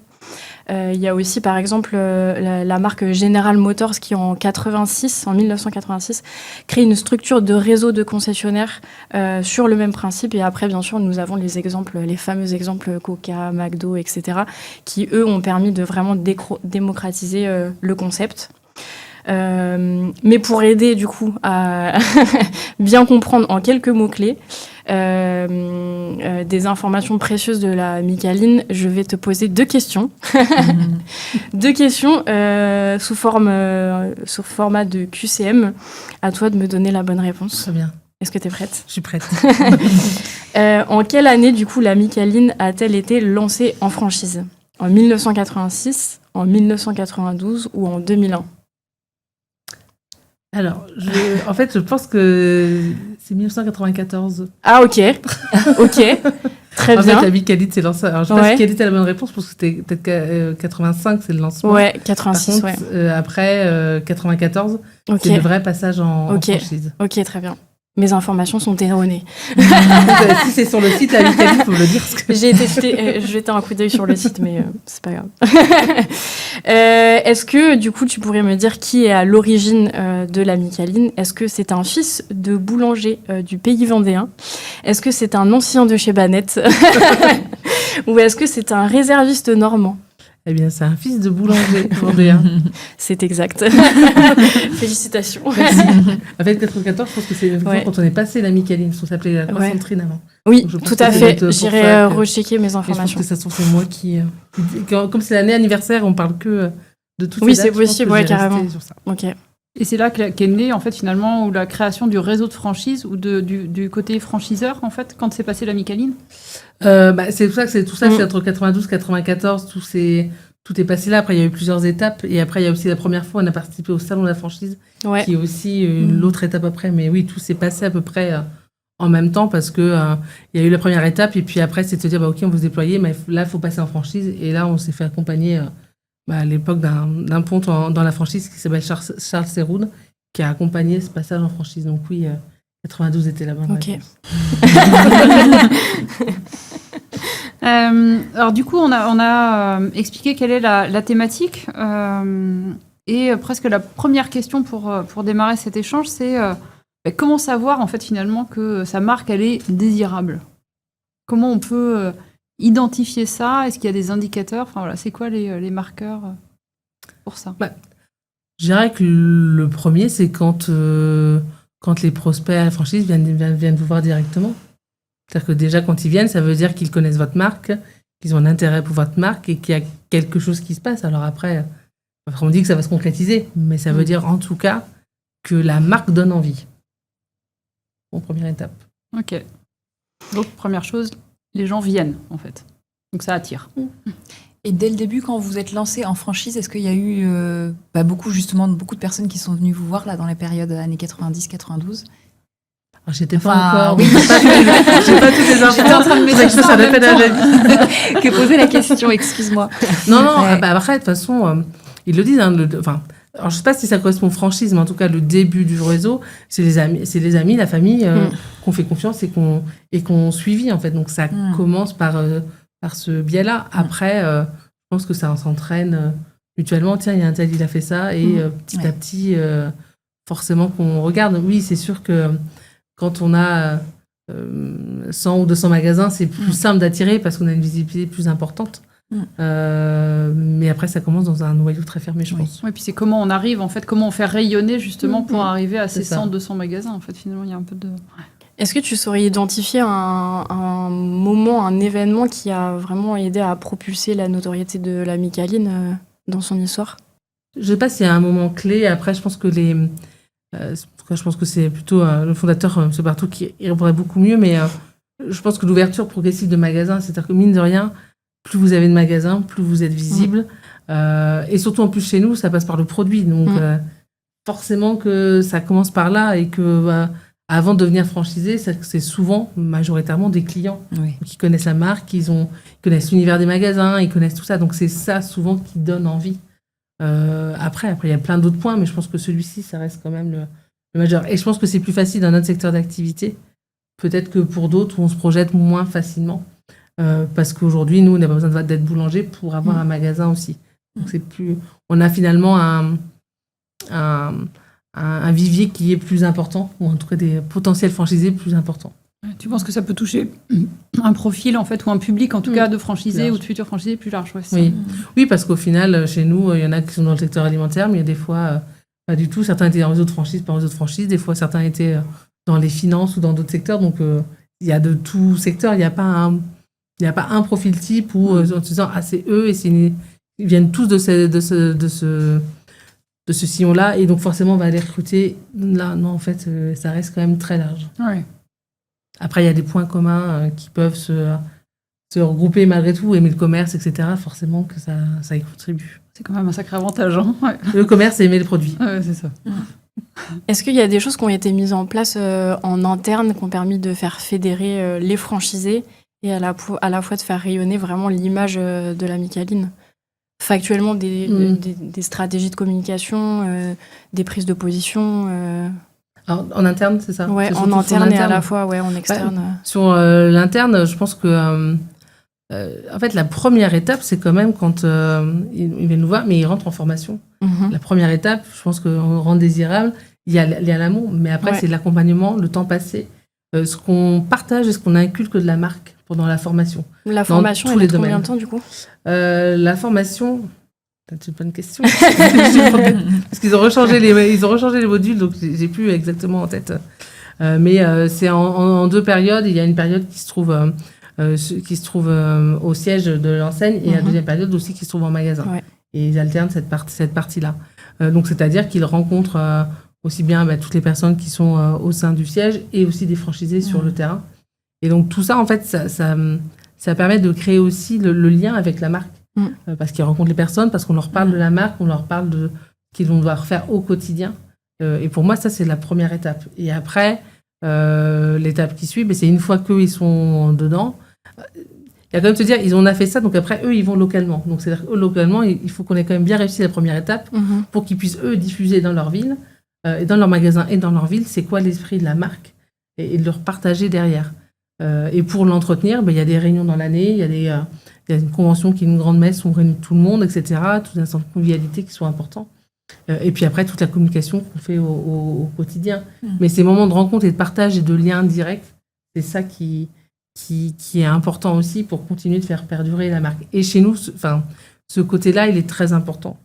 Il y a aussi, par exemple, la marque General Motors qui, en 1986, crée une structure de réseau de concessionnaires sur le même principe. Et après, bien sûr, nous avons les fameux exemples Coca, McDo, etc., qui, eux, ont permis de vraiment démocratiser le concept. Mais pour aider, du coup, à bien comprendre en quelques mots-clés, des informations précieuses de la Micaline, je vais te poser 2 questions. 2 questions sous format de QCM. À toi de me donner la bonne réponse. Très bien. Est-ce que tu es prête ? Je suis prête. En quelle année, du coup, la Micaline a-t-elle été lancée en franchise ? En 1986, en 1992 ou en 2001 ? Alors, en fait, je pense que c'est 1994. Ah, ok. Ok. Très en bien. fait, la Micaline s'est lancée. Alors, je ne sais pas si quelle était la bonne réponse, parce que c'était peut-être 85, c'est le lancement. Ouais, 86, Par contre, après 94, c'est le vrai passage en franchise. Ok, très bien. Mes informations sont erronées. Si c'est sur le site, la Micaline, il faut me le dire. Parce que... J'ai testé, je jetais un coup d'œil sur le site, mais c'est pas grave. Est-ce que, du coup, tu pourrais me dire qui est à l'origine de la Micaline ? Est-ce que c'est un fils de boulanger du pays vendéen ? Est-ce que c'est un ancien de chez Banette ? Ou est-ce que c'est un réserviste normand ? Eh bien, c'est un fils de boulanger vendéen. C'est exact. Félicitations. Merci. En fait, 94, je pense que c'est quand on est passé la Micaline, on s'appelait la Croix-Centrine avant. Oui, tout à fait. J'irai rechecker mes informations. Je pense que ça se trouve, c'est moi qui... Comme c'est l'année anniversaire, on parle que de toutes ces ces dates. Oui, c'est possible, carrément. Sur ça. Ok. Et c'est là qu'est née, en fait, finalement, ou la création du réseau de franchise ou du côté franchiseur, en fait, quand c'est passé la Micaline. C'est pour ça que tout ça, c'est entre 92 94, tout est passé là. Après, il y a eu plusieurs étapes. Et après, il y a aussi la première fois, on a participé au Salon de la franchise, qui est aussi l'autre étape après. Mais oui, tout s'est passé à peu près en même temps parce que il y a eu la première étape. Et puis après, c'est de se dire, OK, on veut se déployer, mais là, il faut passer en franchise. Et là, on s'est fait accompagner à l'époque d'un ponte dans la franchise qui s'appelle Charles Serroud, qui a accompagné ce passage en franchise. Donc oui, 92 était la bonne réponse. Alors du coup, on a expliqué quelle est la thématique. Et presque la première question pour démarrer cet échange, c'est comment savoir en fait finalement que sa marque, elle est désirable ? Comment on peut... identifier ça ? Est-ce qu'il y a des indicateurs ? Enfin voilà, c'est quoi les marqueurs pour ça ? Je dirais que le premier, c'est quand les prospects à la franchise viennent vous voir directement. C'est-à-dire que déjà, quand ils viennent, ça veut dire qu'ils connaissent votre marque, qu'ils ont un intérêt pour votre marque et qu'il y a quelque chose qui se passe. Alors après, on dit que ça va se concrétiser, mais ça veut dire en tout cas que la marque donne envie. Bon, première étape. Ok. Donc, première chose, les gens viennent, en fait. Donc, ça attire. Et dès le début, quand vous êtes lancé en franchise, est-ce qu'il y a eu beaucoup de personnes qui sont venues vous voir là, dans la période années 90-92 ? J'étais pas encore. Oui. J'ai pas toutes les infos. J'étais en train de me dire ça dépend de la vie. Que poser la question, excuse-moi. Non. Après, de toute façon, ils le disent. Alors, je sais pas si ça correspond aux franchises, mais en tout cas, le début du réseau, c'est les amis, la famille qu'on fait confiance et qu'on suivit, en fait. Donc, ça commence par ce biais-là. Après, je pense que ça s'entraîne mutuellement. Tiens, il y a un tel, il a fait ça. Et petit à petit, forcément qu'on regarde. Oui, c'est sûr que quand on a 100 ou 200 magasins, c'est plus simple d'attirer parce qu'on a une visibilité plus importante. Mais après, ça commence dans un noyau très fermé, je pense. Ouais, puis c'est comment on arrive, en fait, comment on fait rayonner justement pour arriver à ces C'est ça. 100-200 magasins. En fait, finalement, il y a un peu de... Est-ce que tu saurais identifier un moment, un événement qui a vraiment aidé à propulser la notoriété de la Micaline dans son histoire? Je sais pas s'il y a un moment clé. Après, je pense que je pense que c'est plutôt le fondateur, M. Barthaud, qui y répondrait beaucoup mieux. Mais je pense que l'ouverture progressive de magasins, c'est-à-dire que mine de rien, plus vous avez de magasins, plus vous êtes visible. Et surtout, en plus, chez nous, ça passe par le produit. Donc, forcément que ça commence par là et que... avant de devenir franchisé, c'est souvent, majoritairement, des clients qui connaissent la marque, ils connaissent l'univers des magasins, ils connaissent tout ça. Donc, c'est ça, souvent, qui donne envie. Après, il y a plein d'autres points, mais je pense que celui-ci, ça reste quand même le majeur. Et je pense que c'est plus facile dans notre secteur d'activité, peut-être que pour d'autres, où on se projette moins facilement. Parce qu'aujourd'hui, nous, on n'a pas besoin d'être boulanger pour avoir un magasin aussi. Donc, on a finalement un vivier qui est plus important, ou en tout cas des potentiels franchisés plus importants. Tu penses que ça peut toucher un profil, en fait, ou un public, en tout cas, de franchisés ou de futurs franchisés plus large? Oui, parce qu'au final, chez nous, il y en a qui sont dans le secteur alimentaire, mais il y a des fois, pas du tout. Certains étaient en réseau de franchise, pas en réseau de franchise. Des fois, certains étaient dans les finances ou dans d'autres secteurs. Donc, il y a de tout secteur. Il n'y a pas un profil type où, en se disant, c'est eux, et ils viennent tous de ce sillon-là, et donc forcément on va les recruter. Là, non, en fait, ça reste quand même très large. Ouais. Après, il y a des points communs qui peuvent se regrouper malgré tout, aimer le commerce, etc. Forcément que ça y contribue. C'est quand même un sacré avantage. Hein, Le commerce et aimer le produit. C'est ça. Est-ce qu'il y a des choses qui ont été mises en place en interne qui ont permis de faire fédérer les franchisés et à la fois de faire rayonner vraiment l'image de la Micaline? Factuellement, des stratégies de communication, des prises de position. Alors, en interne, c'est ça? Ouais, en interne et à la fois en externe. Sur l'interne, je pense que en fait, la première étape, c'est quand même quand ils viennent nous voir, mais ils rentrent en formation. La première étape, je pense qu'on rend désirable, il y a l'amont, mais après, c'est l'accompagnement, le temps passé, ce qu'on partage et ce qu'on inculque de la marque pendant la formation. La formation, elle est combien de temps, du coup? La formation... C'est une bonne question. Parce qu'ils ont rechangé les modules, donc j'ai plus exactement en tête. Mais c'est en 2 périodes. Il y a une période qui se trouve au siège de l'enseigne et la deuxième période aussi qui se trouve en magasin. Ouais. Et ils alternent cette partie-là. Donc c'est-à-dire qu'ils rencontrent aussi bien toutes les personnes qui sont au sein du siège et aussi des franchisés sur le terrain. Et donc tout ça, en fait, ça permet de créer aussi le lien avec la marque. Parce qu'ils rencontrent les personnes, parce qu'on leur parle de la marque, on leur parle de ce qu'ils vont devoir faire au quotidien. Et pour moi, ça, c'est la première étape. Et après, l'étape qui suit, c'est une fois qu'eux, ils sont dedans, il y a quand même se dire, on a fait ça, donc après, eux, ils vont localement. Donc, c'est-à-dire qu'eux, localement, il faut qu'on ait quand même bien réussi la première étape pour qu'ils puissent, eux, diffuser dans leur ville, et dans leur magasin et dans leur ville, c'est quoi l'esprit de la marque, et de leur partager derrière. Et pour l'entretenir, il y a des réunions dans l'année, il y a une convention qui est une grande messe où on réunit tout le monde, etc. Tous les instants de convivialité qui sont importants. Et puis après, toute la communication qu'on fait au quotidien. Mais ces moments de rencontre et de partage et de lien direct, c'est ça qui est important aussi pour continuer de faire perdurer la marque. Et chez nous, ce côté-là, il est très important.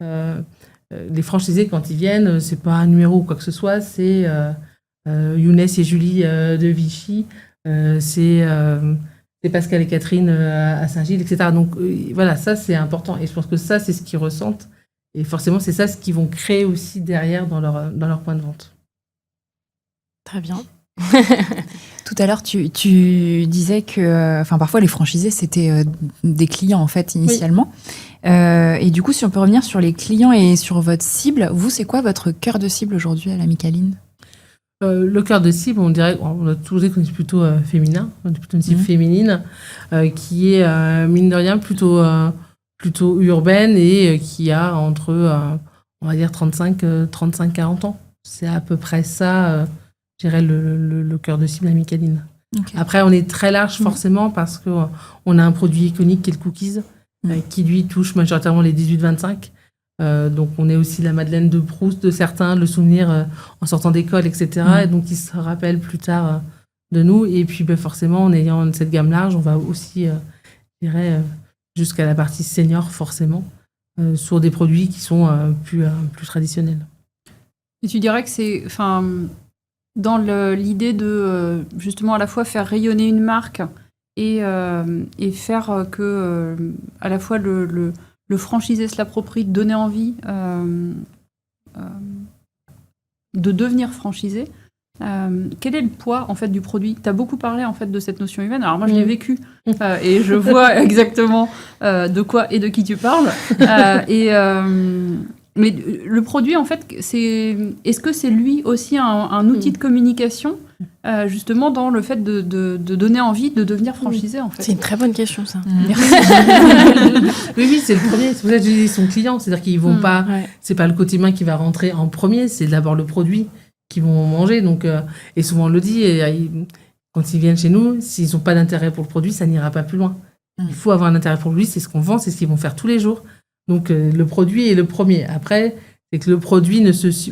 Les franchisés, quand ils viennent, c'est pas un numéro ou quoi que ce soit, c'est Younes et Julie de Vichy, c'est Pascal et Catherine à Saint-Gilles, etc. Donc voilà, ça c'est important. Et je pense que ça, c'est ce qu'ils ressentent. Et forcément, c'est ça ce qu'ils vont créer aussi derrière dans leur point de vente. Très bien. Tout à l'heure, tu disais que parfois les franchisés, c'était des clients en fait initialement. Oui. Et du coup, si on peut revenir sur les clients et sur votre cible, vous, c'est quoi votre cœur de cible aujourd'hui à la Micaline ? Le cœur de cible, on dirait, on a toujours dit qu'on est plutôt féminin, on est plutôt une cible féminine, qui est, mine de rien, plutôt urbaine et qui a entre, on va dire, 35-40 ans. C'est à peu près ça, je dirais, le cœur de cible à Micaline. Okay. Après, on est très large, forcément, parce qu'on a un produit iconique qui est le cookies, qui, lui, touche majoritairement les 18-25. Donc on est aussi la Madeleine de Proust de certains, le souvenir en sortant d'école, etc. Et donc ils se rappellent plus tard de nous. Et puis forcément, en ayant cette gamme large, on va aussi, je dirais, jusqu'à la partie senior forcément, sur des produits qui sont plus traditionnels. Et tu dirais que c'est, dans l'idée de justement à la fois faire rayonner une marque et faire que à la fois le franchisé se l'approprie, donner envie de devenir franchisé. Quel est le poids en fait du produit ? Tu as beaucoup parlé en fait de cette notion humaine. Alors moi je l'ai vécu et je vois exactement de quoi et de qui tu parles. Mais le produit en fait, est-ce que c'est lui aussi un outil de communication justement dans le fait de donner envie de devenir franchisé en fait ? C'est une très bonne question ça. Merci. Oui, c'est le premier. C'est pour ça que je dis son client. C'est-à-dire qu'ils vont pas. C'est pas le côté humain qui va rentrer en premier. C'est d'abord le produit qu'ils vont manger. Donc, et souvent on le dit, quand ils viennent chez nous, s'ils n'ont pas d'intérêt pour le produit, ça n'ira pas plus loin. Il faut avoir un intérêt pour lui, c'est ce qu'on vend, c'est ce qu'ils vont faire tous les jours. Donc le produit est le premier. Après, c'est que le produit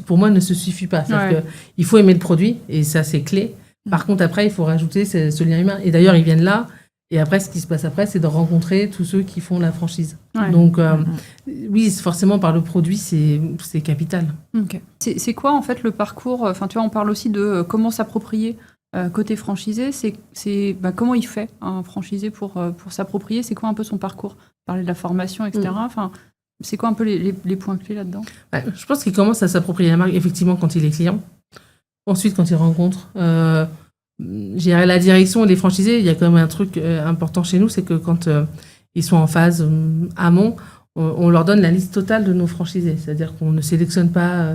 pour moi ne se suffit pas. C'est-à-dire qu'il faut aimer le produit, et ça c'est clé. Par contre, après, il faut rajouter ce lien humain. Et d'ailleurs, ils viennent là, et après, ce qui se passe après, c'est de rencontrer tous ceux qui font la franchise. Donc, oui, forcément, par le produit, c'est capital. Okay. C'est quoi, en fait, le parcours ? Enfin, tu vois, on parle aussi de comment s'approprier côté franchisé. C'est comment il fait, un franchisé, pour s'approprier ? C'est quoi un peu son parcours ? Parler de la formation, etc. Enfin, c'est quoi un peu les points clés là-dedans ? Je pense qu'il commence à s'approprier la marque, effectivement, quand il est client. Ensuite, quand il rencontre... J'irai la direction et les franchisés, il y a quand même un truc important chez nous, c'est que quand ils sont en phase amont, on leur donne la liste totale de nos franchisés. C'est-à-dire qu'on ne sélectionne pas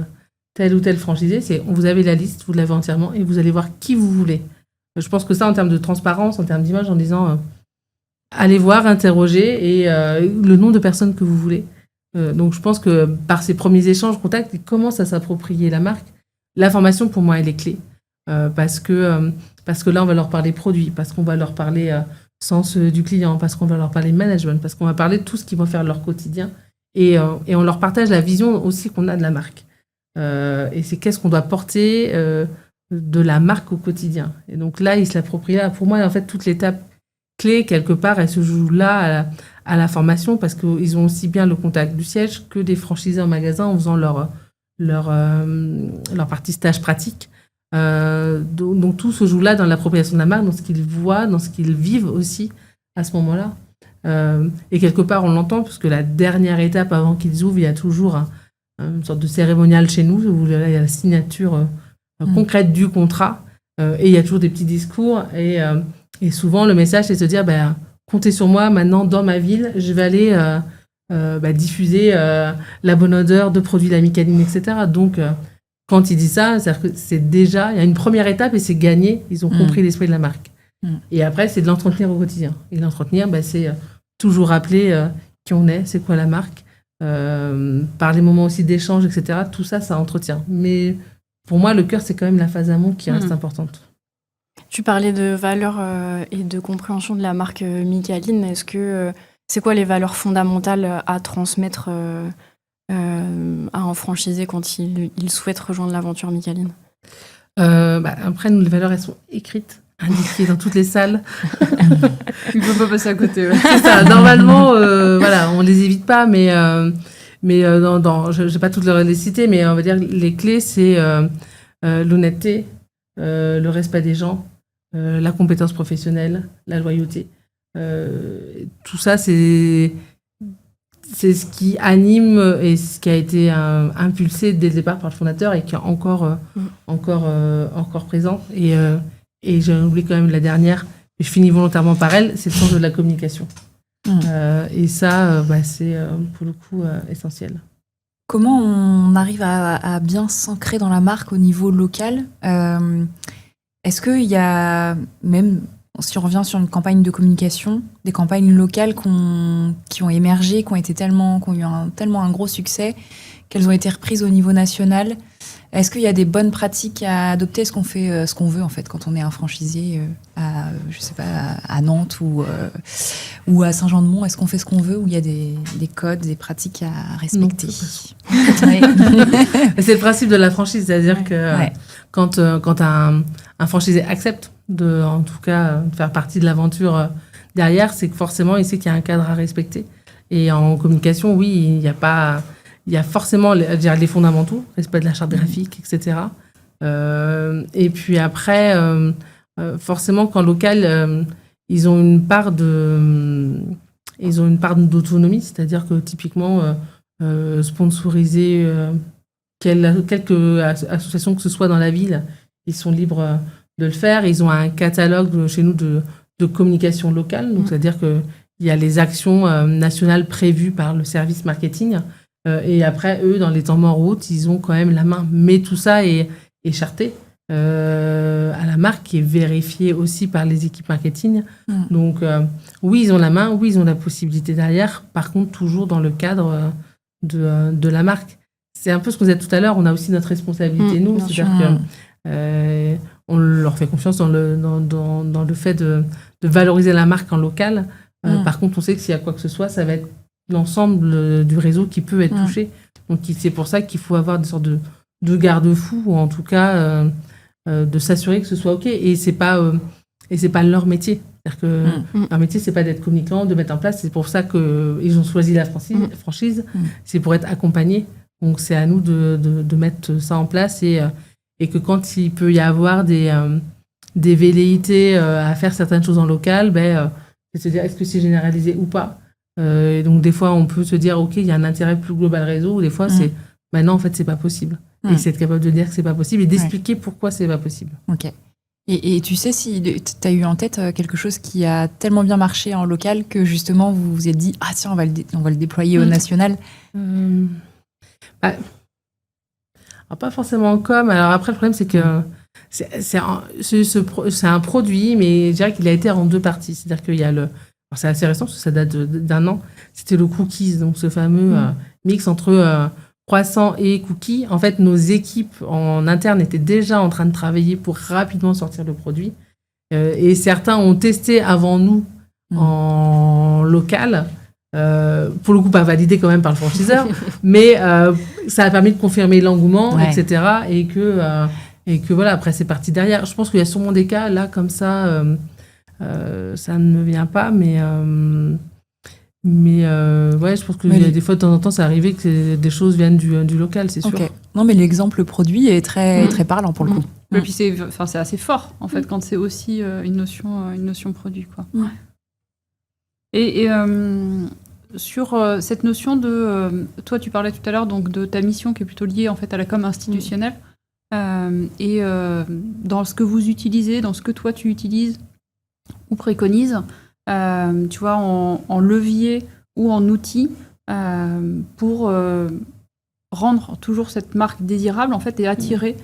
tel ou tel franchisé, vous avez la liste, vous l'avez entièrement et vous allez voir qui vous voulez. Je pense que ça, en termes de transparence, en termes d'image, en disant allez voir, interrogez et le nom de personnes que vous voulez. Donc je pense que par ces premiers échanges, contacts, ils commencent à s'approprier la marque. La formation, pour moi, elle est clé. Parce que là, on va leur parler produit, parce qu'on va leur parler sens du client, parce qu'on va leur parler management, parce qu'on va parler de tout ce qui va faire leur quotidien. Et on leur partage la vision aussi qu'on a de la marque. Et c'est qu'est-ce qu'on doit porter de la marque au quotidien. Et donc là, ils se l'approprient là. Pour moi, en fait, toute l'étape clé, quelque part, elle se joue là à la formation, parce qu'ils ont aussi bien le contact du siège que des franchisés en magasin en faisant leur partie stage pratique. Donc tout se joue là dans l'appropriation de la marque, dans ce qu'ils voient, dans ce qu'ils vivent aussi à ce moment-là. Et quelque part, on l'entend, parce que la dernière étape avant qu'ils ouvrent, il y a toujours une sorte de cérémonial chez nous, où là, il y a la signature concrète du contrat, et il y a toujours des petits discours, et souvent le message, c'est de se dire, comptez sur moi, maintenant dans ma ville, je vais aller diffuser la bonne odeur de produits de la Micaline, etc. Donc quand il dit ça, c'est-à-dire que c'est déjà, il y a une première étape et c'est gagné, ils ont compris l'esprit de la marque. Et après, c'est de l'entretenir au quotidien. Et l'entretenir, c'est toujours rappeler qui on est, c'est quoi la marque, par les moments aussi d'échange, etc. Tout ça, ça entretient. Mais pour moi, le cœur, c'est quand même la phase amont qui reste importante. Tu parlais de valeurs et de compréhension de la marque Micaline. Est-ce que c'est quoi les valeurs fondamentales à transmettre à un franchisé quand il souhaite rejoindre l'aventure Micaline ? Après, nous, les valeurs, elles sont écrites, indiquées dans toutes les salles. Tu ne peux pas passer à côté. C'est ça. Normalement, on les évite pas, mais je ne vais pas toutes les citer, mais on va dire les clés, c'est l'honnêteté, le respect des gens, la compétence professionnelle, la loyauté. Tout ça, c'est ce qui anime et ce qui a été impulsé dès le départ par le fondateur et qui est encore présent. Et j'ai oublié quand même la dernière, et je finis volontairement par elle, c'est le sens de la communication. Et ça, c'est pour le coup essentiel. Comment on arrive à bien s'ancrer dans la marque au niveau local ? Est-ce qu'il y a, même si on revient sur une campagne de communication, des campagnes locales qui ont émergé, qui ont eu tellement un gros succès, qu'elles ont été reprises au niveau national ? Est-ce qu'il y a des bonnes pratiques à adopter ? Est-ce qu'on fait ce qu'on veut en fait quand on est un franchisé à Nantes ou à Saint-Jean-de-Mont ? Est-ce qu'on fait ce qu'on veut ou il y a des codes, des pratiques à respecter ? C'est le principe de la franchise, c'est-à-dire que quand un franchisé accepte de faire partie de l'aventure derrière, c'est que forcément, il sait qu'il y a un cadre à respecter. Et en communication, oui, il y a forcément les fondamentaux, respect de la charte graphique, etc. Et puis après, forcément, qu'en local, ils ont une part d'autonomie, c'est-à-dire que typiquement, sponsoriser quelque association que ce soit dans la ville, ils sont libres de le faire. Ils ont un catalogue chez nous de communication locale, donc c'est-à-dire que il y a les actions nationales prévues par le service marketing. Et après, eux, dans les temps morts ou autres, ils ont quand même la main. Mais tout ça est charté à la marque, qui est vérifiée aussi par les équipes marketing. Donc, oui, ils ont la main. Oui, ils ont la possibilité derrière. Par contre, toujours dans le cadre de la marque. C'est un peu ce qu'on disait tout à l'heure. On a aussi notre responsabilité, nous. C'est-à-dire qu'on leur fait confiance dans le fait de valoriser la marque en local. Par contre, on sait que s'il y a quoi que ce soit, ça va être l'ensemble du réseau qui peut être touché. Donc, c'est pour ça qu'il faut avoir des sortes de garde-fous, ou en tout cas de s'assurer que ce soit OK. Et c'est pas leur métier. C'est-à-dire que leur métier, c'est pas d'être communicant, de mettre en place. C'est pour ça qu'ils ont choisi la franchise. C'est pour être accompagnés. Donc, c'est à nous de mettre ça en place et que quand il peut y avoir des velléités à faire certaines choses en local, c'est se dire est-ce que c'est généralisé ou pas. Et donc, des fois, on peut se dire OK, il y a un intérêt plus global réseau, ou des fois, c'est non, en fait, c'est pas possible. Et c'est être capable de dire que c'est pas possible et d'expliquer pourquoi c'est pas possible. OK. Et tu sais si tu as eu en tête quelque chose qui a tellement bien marché en local que justement vous vous êtes dit ah tiens, on va le déployer au national. Alors, pas forcément en com. Alors après, le problème, c'est que c'est un produit, mais je dirais qu'il a été en deux parties. C'est-à-dire qu'il y a alors c'est assez récent, parce que ça date d'un an. C'était le cookies, donc ce fameux mix entre croissant et cookies. En fait, nos équipes en interne étaient déjà en train de travailler pour rapidement sortir le produit. Et certains ont testé avant nous en local. Pour le coup, pas validé quand même par le franchiseur, mais ça a permis de confirmer l'engouement, etc. Et que voilà, après c'est parti derrière. Je pense qu'il y a sûrement des cas là comme ça, ça ne me vient pas, mais je pense que des fois de temps en temps, ça arrivait que des choses viennent du local, c'est sûr. Non, mais l'exemple produit est très très parlant pour le coup. Et puis c'est assez fort en fait quand c'est aussi une notion produit, quoi. Et sur cette notion de... toi, tu parlais tout à l'heure donc, de ta mission qui est plutôt liée en fait, à la com institutionnelle. Et dans ce que vous utilisez, dans ce que toi, tu utilises ou préconises, tu vois, en levier ou en outil pour rendre toujours cette marque désirable en fait, et attirer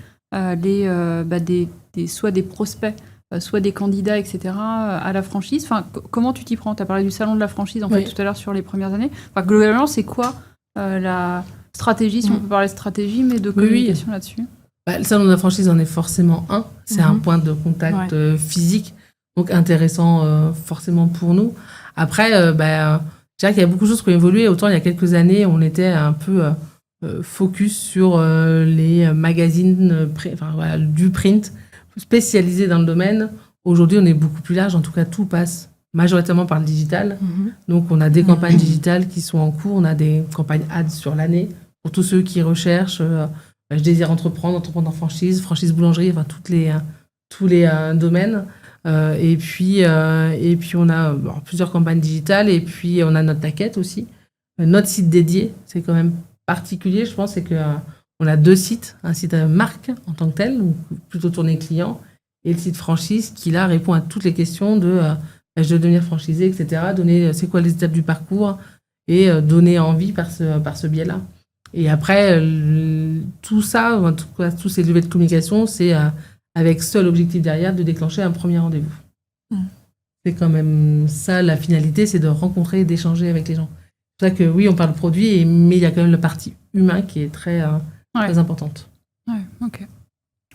soit des prospects, soit des candidats, etc., à la franchise. Enfin, comment tu t'y prends ? Tu as parlé du salon de la franchise en fait, tout à l'heure sur les premières années. Enfin, globalement, c'est quoi la stratégie, si on peut parler de stratégie, mais de communication là-dessus ? Le salon de la franchise en est forcément un. C'est un point de contact physique, donc intéressant forcément pour nous. Après, je dirais qu'il y a beaucoup de choses qui ont évolué. Autant il y a quelques années, on était un peu focus sur les magazines du print, spécialisés dans le domaine. Aujourd'hui, on est beaucoup plus large. En tout cas, tout passe majoritairement par le digital. Donc, on a des campagnes digitales qui sont en cours. On a des campagnes ads sur l'année pour tous ceux qui recherchent. Je désire entreprendre en franchise, franchise boulangerie, enfin tous les domaines. Et puis on a plusieurs campagnes digitales. Et puis, on a notre maquette aussi. Notre site dédié, c'est quand même particulier, je pense, c'est que on a deux sites, un site marque en tant que tel, ou plutôt tourné client, et le site franchise qui là répond à toutes les questions de je veux devenir franchisé, etc. Donner c'est quoi les étapes du parcours et donner envie par ce biais-là. Et après tout ça, en tout cas, tous ces leviers de communication, c'est avec seul objectif derrière de déclencher un premier rendez-vous. C'est quand même ça la finalité, c'est de rencontrer, d'échanger avec les gens. C'est pour ça que oui, on parle produit, mais il y a quand même la partie humain qui est très importante. Ouais, ok.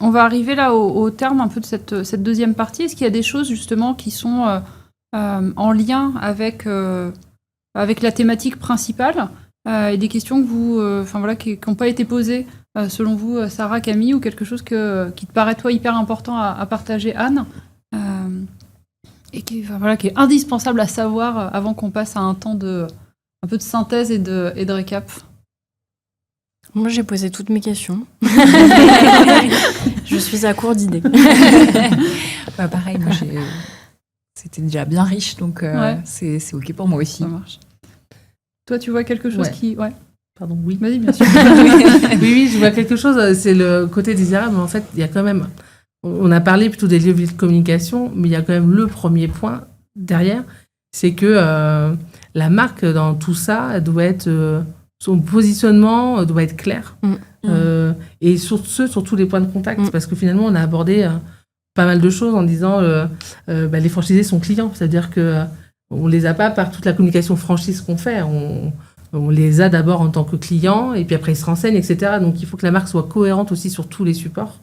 On va arriver là au terme un peu de cette deuxième partie. Est-ce qu'il y a des choses justement qui sont en lien avec la thématique principale et des questions que qui n'ont pas été posées selon vous, Sarah, Camille, ou quelque chose qui te paraît toi hyper important à partager, Anne, et qui est indispensable à savoir avant qu'on passe à un temps un peu de synthèse et de récap? Moi, j'ai posé toutes mes questions. Je suis à court d'idées. Pareil, moi, c'était déjà bien riche, donc c'est OK pour moi aussi. Ça marche. Toi, tu vois quelque chose qui... Ouais. Pardon, oui. Vas-y, bien sûr. Oui, je vois quelque chose, c'est le côté désirable, mais en fait, il y a quand même... On a parlé plutôt des leviers de communication, mais il y a quand même le premier point derrière, c'est que la marque, dans tout ça, elle doit être... son positionnement doit être clair. Et sur tous les points de contact, parce que finalement, on a abordé pas mal de choses en disant les franchisés sont clients, c'est-à-dire que on les a pas par toute la communication franchise qu'on fait, on les a d'abord en tant que clients, et puis après ils se renseignent, etc. Donc il faut que la marque soit cohérente aussi sur tous les supports.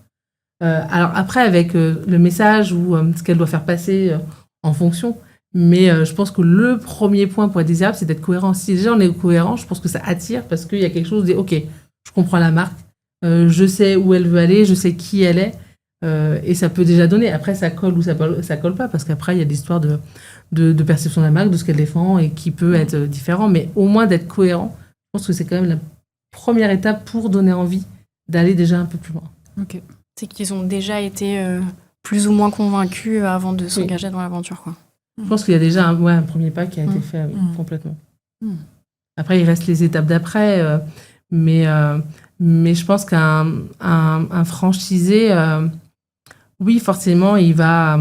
Alors après, avec le message ou ce qu'elle doit faire passer en fonction, mais je pense que le premier point pour être désirable, c'est d'être cohérent. Si déjà on est cohérent, je pense que ça attire parce qu'il y a quelque chose de OK, je comprends la marque, je sais où elle veut aller, je sais qui elle est, et ça peut déjà donner. Après, ça colle ou ça colle pas, parce qu'après, il y a l'histoire de perception de la marque, de ce qu'elle défend et qui peut être différent. Mais au moins d'être cohérent, je pense que c'est quand même la première étape pour donner envie d'aller déjà un peu plus loin. OK. C'est qu'ils ont déjà été plus ou moins convaincus avant de s'engager dans l'aventure, quoi. Je pense qu'il y a déjà un premier pas qui a été fait complètement. Après, il reste les étapes d'après, mais je pense qu'un franchisé, oui, forcément, il va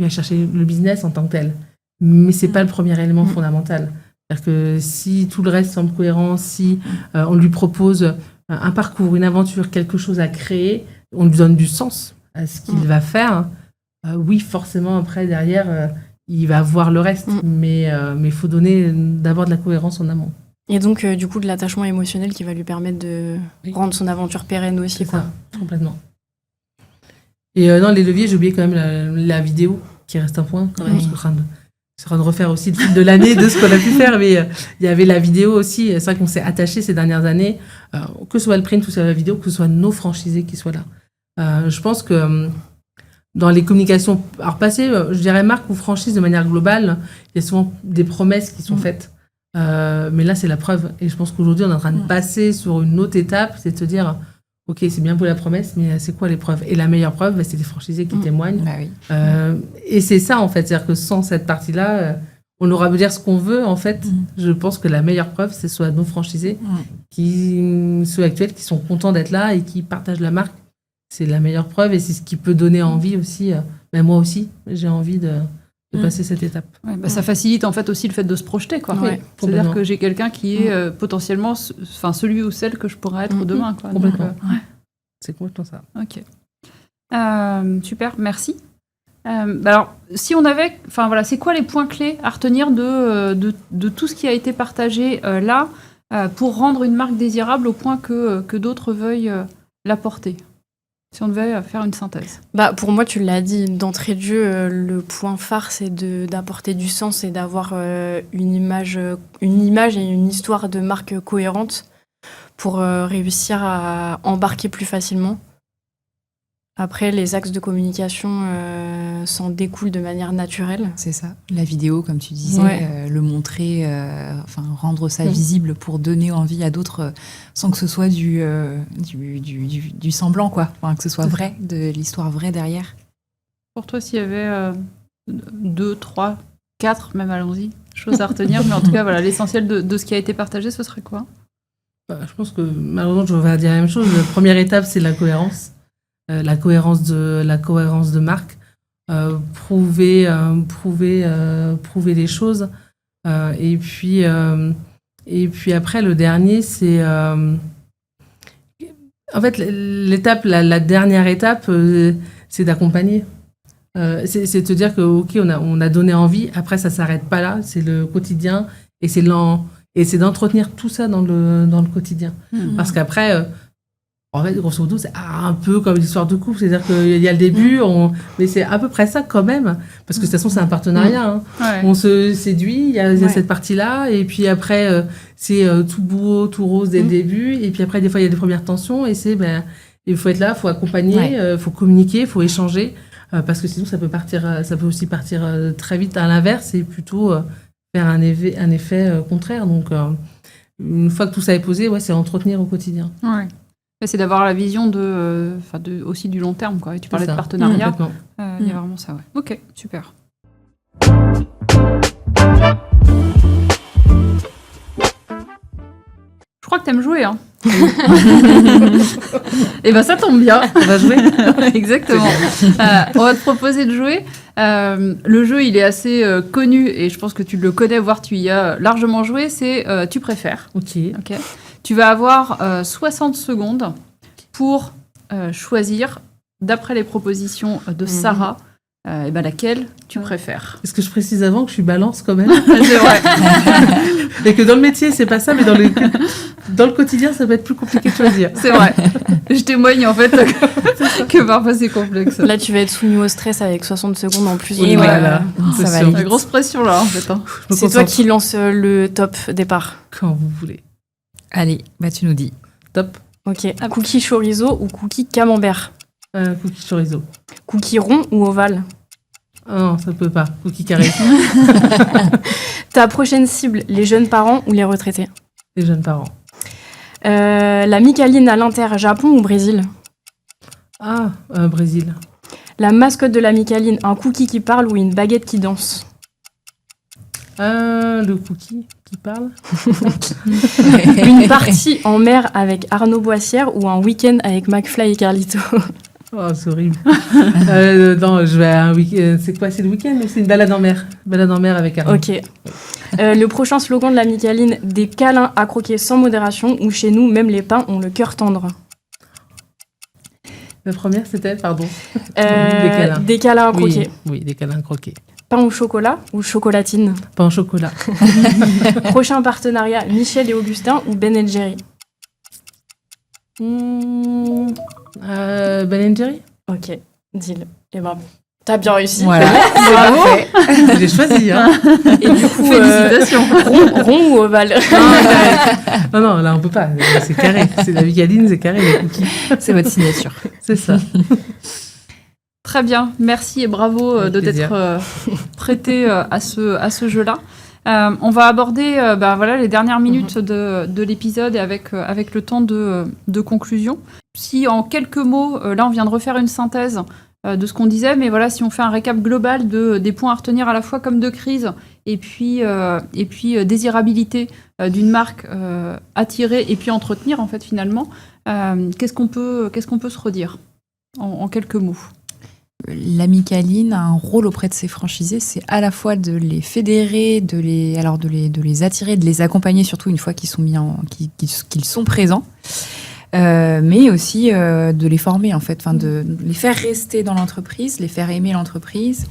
chercher le business en tant que tel, mais c'est pas le premier élément fondamental. C'est-à-dire que si tout le reste semble cohérent, si on lui propose un parcours, une aventure, quelque chose à créer, on lui donne du sens à ce qu'il va faire. Oui, forcément, après, derrière, il va voir le reste, mais il faut donner d'abord de la cohérence en amont. Et donc, du coup, de l'attachement émotionnel qui va lui permettre de rendre son aventure pérenne aussi. C'est ça, complètement. Et dans les leviers, j'ai oublié quand même la vidéo, qui reste un point, quand même, parce que je suis en train de refaire aussi le fil de l'année de ce qu'on a pu faire, mais il y avait la vidéo aussi. C'est vrai qu'on s'est attaché ces dernières années, que ce soit le print ou soit la vidéo, que ce soit nos franchisés qui soient là. Je pense que dans les communications passées, je dirais marque ou franchise de manière globale, il y a souvent des promesses qui sont faites. Mais là, c'est la preuve. Et je pense qu'aujourd'hui, on est en train de passer sur une autre étape, c'est de se dire, OK, c'est bien pour la promesse, mais c'est quoi les preuves? Et la meilleure preuve, c'est les franchisés qui témoignent. Bah oui. Et c'est ça, en fait. C'est-à-dire que sans cette partie-là, on aura beau dire ce qu'on veut, en fait. Je pense que la meilleure preuve, c'est soit nos franchisés, ceux actuels, qui sont contents d'être là et qui partagent la marque. C'est la meilleure preuve et c'est ce qui peut donner envie aussi. Moi aussi, j'ai envie de passer cette étape. Ouais, ça facilite en fait aussi le fait de se projeter, quoi. Ouais, c'est-à-dire que j'ai quelqu'un qui est potentiellement celui ou celle que je pourrais être demain, quoi. Complètement. Donc, C'est complètement ça. OK. Super, merci. Alors, si on avait... Enfin, voilà, c'est quoi les points clés à retenir de tout ce qui a été partagé là pour rendre une marque désirable au point que d'autres veuillent la porter? Si on devait faire une synthèse. Pour moi, tu l'as dit d'entrée de jeu, le point phare, c'est d'apporter du sens et d'avoir une image et une histoire de marque cohérente pour réussir à embarquer plus facilement. Après, les axes de communication s'en découlent de manière naturelle. C'est ça. La vidéo, comme tu disais, le montrer, rendre ça visible pour donner envie à d'autres, sans que ce soit du semblant, quoi. Enfin, que ce soit vrai, de l'histoire vraie derrière. Pour toi, s'il y avait 2, 3, 4, même allons-y, choses à retenir, mais en tout cas, voilà, l'essentiel de ce qui a été partagé, ce serait quoi? Je pense que, malheureusement, je vais dire la même chose. La première étape, c'est la cohérence. La cohérence de marque, prouver les choses, et puis après le dernier, c'est en fait la dernière étape, c'est d'accompagner, c'est de se dire que OK, on a donné envie, après ça s'arrête pas là, c'est le quotidien et c'est d'entretenir tout ça dans le quotidien, parce qu'après en fait, grosso modo, c'est un peu comme l'histoire de couple, c'est-à-dire qu'il y a le début, mais c'est à peu près ça quand même, parce que de toute façon, c'est un partenariat. Hein. Ouais. On se séduit, il y a cette partie-là, et puis après, c'est tout beau, tout rose dès le début, et puis après, des fois, il y a des premières tensions, et il faut être là, il faut accompagner, il faut communiquer, il faut échanger. parce que sinon ça peut aussi partir très vite à l'inverse et plutôt faire un effet contraire. Donc, une fois que tout ça est posé, c'est entretenir au quotidien. Ouais. C'est d'avoir la vision aussi du long terme, quoi. Et tu parlais de partenariat. Il y a vraiment ça, ouais. Ok, super. Je crois que t'aimes jouer, hein. Et ben ça tombe bien. On va jouer. Exactement. On va te proposer de jouer. Le jeu, il est assez connu et je pense que tu le connais, voire tu y as largement joué. C'est Tu préfères. Ok. Tu vas avoir 60 secondes pour choisir, d'après les propositions de Sarah, laquelle tu préfères. Est-ce que je précise avant que je suis balance quand même? C'est vrai. Et que dans le métier, c'est pas ça, mais dans le quotidien, ça va être plus compliqué de choisir. C'est vrai. Je témoigne en fait que parfois c'est complexe. Là, tu vas être soumis au stress avec 60 secondes en plus. Et voilà. Ça va aller. La grosse pression là en fait. Hein. C'est toi qui lance le top départ. Quand vous voulez. Allez, tu nous dis. Top. Ok. Cookie chorizo ou cookie camembert? Cookie chorizo. Cookie rond ou ovale? Oh, non, ça peut pas. Cookie carré. Ta prochaine cible, les jeunes parents ou les retraités? Les jeunes parents. La Micaline à l'Inter, Japon ou Brésil? Brésil. La mascotte de la Micaline, un cookie qui parle ou une baguette qui danse? Le cookie qui parle. Une partie en mer avec Arnaud Boissière ou un week-end avec McFly et Carlito? Oh, c'est horrible. Non, je vais à un week-end. C'est quoi? C'est le week-end ou c'est une balade en mer? Balade en mer avec Arnaud. Ok. Le prochain slogan de la Micaline, des câlins à croquer sans modération ou chez nous, même les pains ont le cœur tendre? La première, c'était, pardon. Des câlins à croquer. Oui, des câlins à croquer. Pain au chocolat ou chocolatine? Pain au chocolat. Prochain partenariat, Michel et Augustin ou Ben & Jerry? Ben & Jerry. Ok, deal. Et ben, t'as bien réussi. Voilà, Bravo. J'ai choisi. Hein. Et du coup, félicitations. Rond ou ovale? Non, là, on peut pas. C'est carré. C'est la Micaline, c'est carré, les cookies. C'est votre signature. C'est ça. Très bien, merci et bravo Avec de plaisir. t'être prêté à ce jeu-là. On va aborder les dernières minutes de l'épisode et avec le temps de conclusion. Si en quelques mots, là on vient de refaire une synthèse de ce qu'on disait, mais voilà, si on fait un récap global des points à retenir à la fois comme de crise et puis désirabilité d'une marque attirer et puis entretenir en fait finalement, qu'est-ce qu'on peut se redire en quelques mots? La Micaline a un rôle auprès de ses franchisés, c'est à la fois de les fédérer, de les attirer, de les accompagner, surtout une fois qu'ils sont qu'ils sont présents, mais aussi de les former en fait, de les faire rester dans l'entreprise, les faire aimer l'entreprise,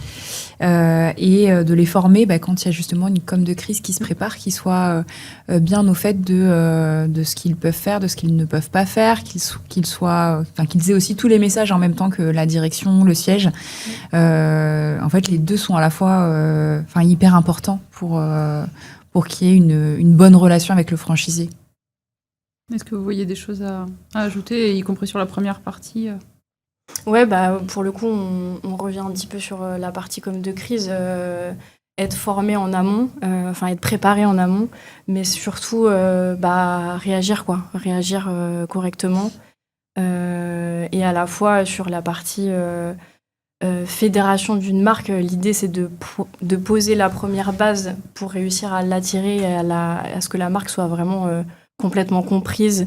et de les former quand il y a justement une com de crise qui se prépare, qu'ils soient bien au fait de ce qu'ils peuvent faire, de ce qu'ils ne peuvent pas faire, qu'ils aient aussi tous les messages en même temps que la direction, le siège. En fait, les deux sont à la fois hyper importants pour qu'il y ait une bonne relation avec le franchisé. Est-ce que vous voyez des choses à ajouter, y compris sur la première partie? Ouais, pour le coup, on revient un petit peu sur la partie comme de crise, être formé en amont, être préparé en amont, mais surtout réagir correctement. Et à la fois sur la partie fédération d'une marque, l'idée c'est de poser la première base pour réussir à l'attirer et à ce que la marque soit vraiment complètement comprise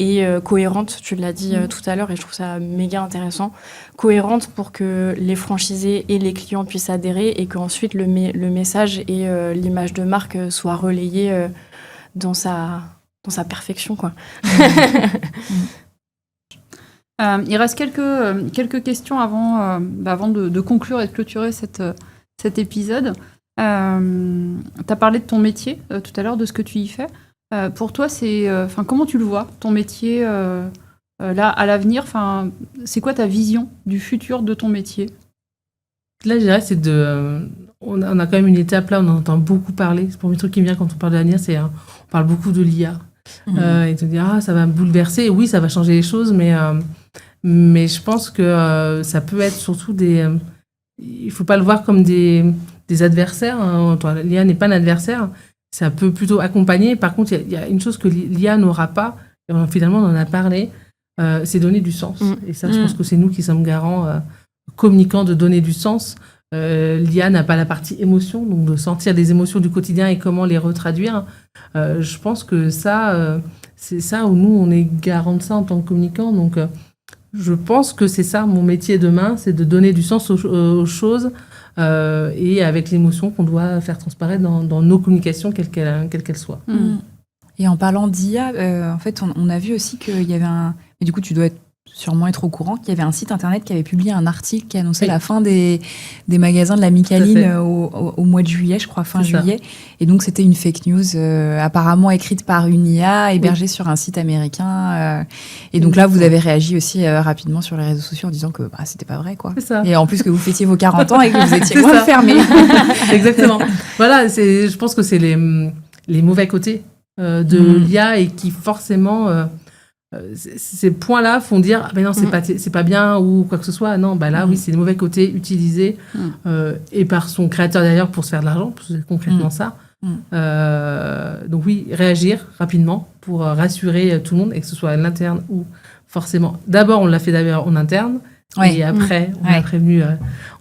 et cohérente, tu l'as dit tout à l'heure et je trouve ça méga intéressant, cohérente pour que les franchisés et les clients puissent adhérer et qu'ensuite le message et l'image de marque soient relayés dans sa perfection, quoi. Il reste quelques questions avant de conclure et de clôturer cet épisode. Tu as parlé de ton métier tout à l'heure, de ce que tu y fais. Pour toi, comment tu le vois, ton métier là, à l'avenir? C'est quoi ta vision du futur de ton métier? Là, je dirais, on a quand même une étape là, on en entend beaucoup parler. C'est pour le truc qui me vient quand on parle de l'avenir, on parle beaucoup de l'IA. Et te dire, ça va me bouleverser. Oui, ça va changer les choses, mais Mais je pense que ça peut être surtout il faut pas le voir comme des adversaires. Hein. L'IA n'est pas un adversaire. Ça peut plutôt accompagner. Par contre, il y a une chose que l'IA n'aura pas, et finalement on en a parlé, c'est donner du sens. Et ça, je pense que c'est nous qui sommes garants, communicants, de donner du sens. L'IA n'a pas la partie émotion, donc de sentir des émotions du quotidien et comment les retraduire. Je pense que ça, c'est ça où nous, on est garant de ça en tant que communicants. Donc, je pense que c'est ça, mon métier demain, c'est de donner du sens aux choses et avec l'émotion qu'on doit faire transparaître dans nos communications, quelles qu'elles soient. Et en parlant d'IA, en fait, on a vu aussi qu'il y avait et du coup, tu dois sûrement être au courant qu'il y avait un site internet qui avait publié un article qui annonçait la fin des magasins de la Micaline au mois de juillet, je crois, fin juillet. Et donc, c'était une fake news apparemment écrite par une IA, hébergée sur un site américain. Et donc là, vous avez réagi aussi rapidement sur les réseaux sociaux en disant que c'était pas vrai, quoi. C'est ça. Et en plus que vous fêtiez vos 40 ans et que vous étiez moins fermés. Exactement. Voilà, je pense que c'est les mauvais côtés de l'IA et qui forcément... ces points-là font dire mais non, c'est pas bien ou quoi que ce soit. Non, là, oui, c'est les mauvais côtés utilisés et par son créateur d'ailleurs pour se faire de l'argent, c'est concrètement ça. Donc oui, réagir rapidement pour rassurer tout le monde et que ce soit à l'interne ou forcément. D'abord, on l'a fait d'ailleurs en interne. Et après, on a prévenu,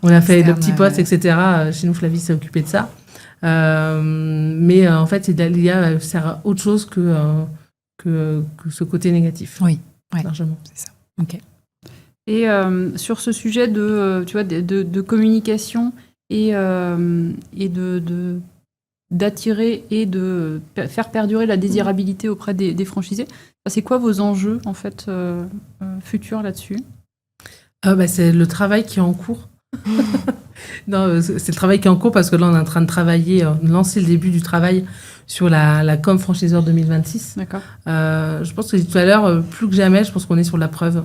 on a fait le petit post, etc. Chez nous, Flavie s'est occupée de ça. Mais en fait, l'IA sert à autre chose que ce côté négatif. Oui, largement. C'est ça. Ok. Et sur ce sujet de communication et d'attirer et de faire perdurer la désirabilité auprès des franchisés, c'est quoi vos enjeux en fait futurs là-dessus ? C'est le travail qui est en cours. Non, c'est le travail qui est en cours parce que là, on est en train de travailler, lancer le début du travail sur la com franchiseur 2026. D'accord. Je pense que tout à l'heure, plus que jamais, je pense qu'on est sur la preuve.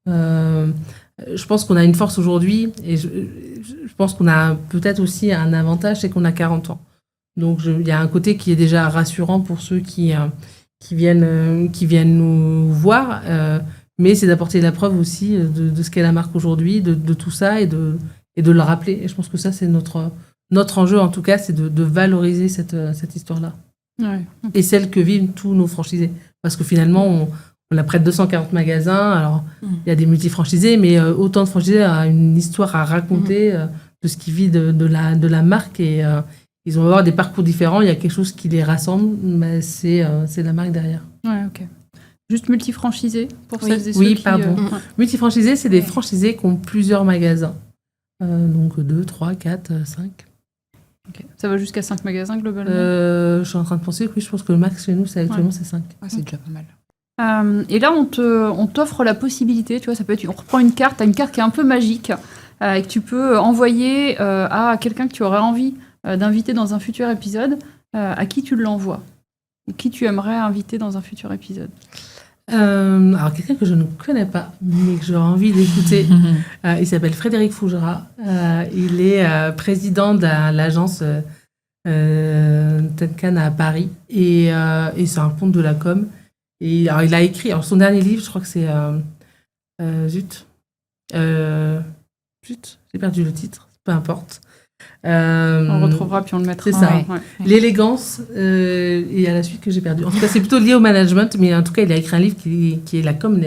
Je pense qu'on a une force aujourd'hui et je pense qu'on a peut-être aussi un avantage, c'est qu'on a 40 ans. Donc, il y a un côté qui est déjà rassurant pour ceux qui viennent nous voir, mais c'est d'apporter la preuve aussi de ce qu'est la marque aujourd'hui, de tout ça et de le rappeler. Et je pense que ça, c'est notre enjeu, en tout cas, c'est de valoriser cette histoire-là. Ouais. Et celle que vivent tous nos franchisés. Parce que finalement, on a près de 240 magasins. Alors, il y a des multifranchisés, mais autant de franchisés ont une histoire à raconter de ce qui vit de la marque. Et ils vont avoir des parcours différents. Il y a quelque chose qui les rassemble, mais c'est la marque derrière. Ouais, ok. Juste multifranchisés pour celles et ceux qui... pardon. Multifranchisés, c'est des franchisés qui ont plusieurs magasins. Donc 2, 3, 4, 5. Okay. Ça va jusqu'à 5 magasins globalement. Je suis en train de penser que je pense que le max chez nous, actuellement, c'est 5. C'est déjà pas mal. Et là, on t'offre la possibilité, tu vois, ça peut être, on reprend une carte, t'as une carte qui est un peu magique, et que tu peux envoyer à quelqu'un que tu aurais envie d'inviter dans un futur épisode. À qui tu l'envoies ? Et qui tu aimerais inviter dans un futur épisode ? Alors, quelqu'un que je ne connais pas, mais que j'aurais envie d'écouter, il s'appelle Frédéric Fougera. Il est président de l'agence Tenkan à Paris et c'est un ponte de la com. Et alors, il a écrit, son dernier livre, je crois que c'est zut, j'ai perdu le titre, peu importe. On retrouvera puis on le mettra. C'est ça. Ouais. L'élégance et à la suite que j'ai perdu. En tout cas, c'est plutôt lié au management, mais en tout cas, il a écrit un livre qui est la com.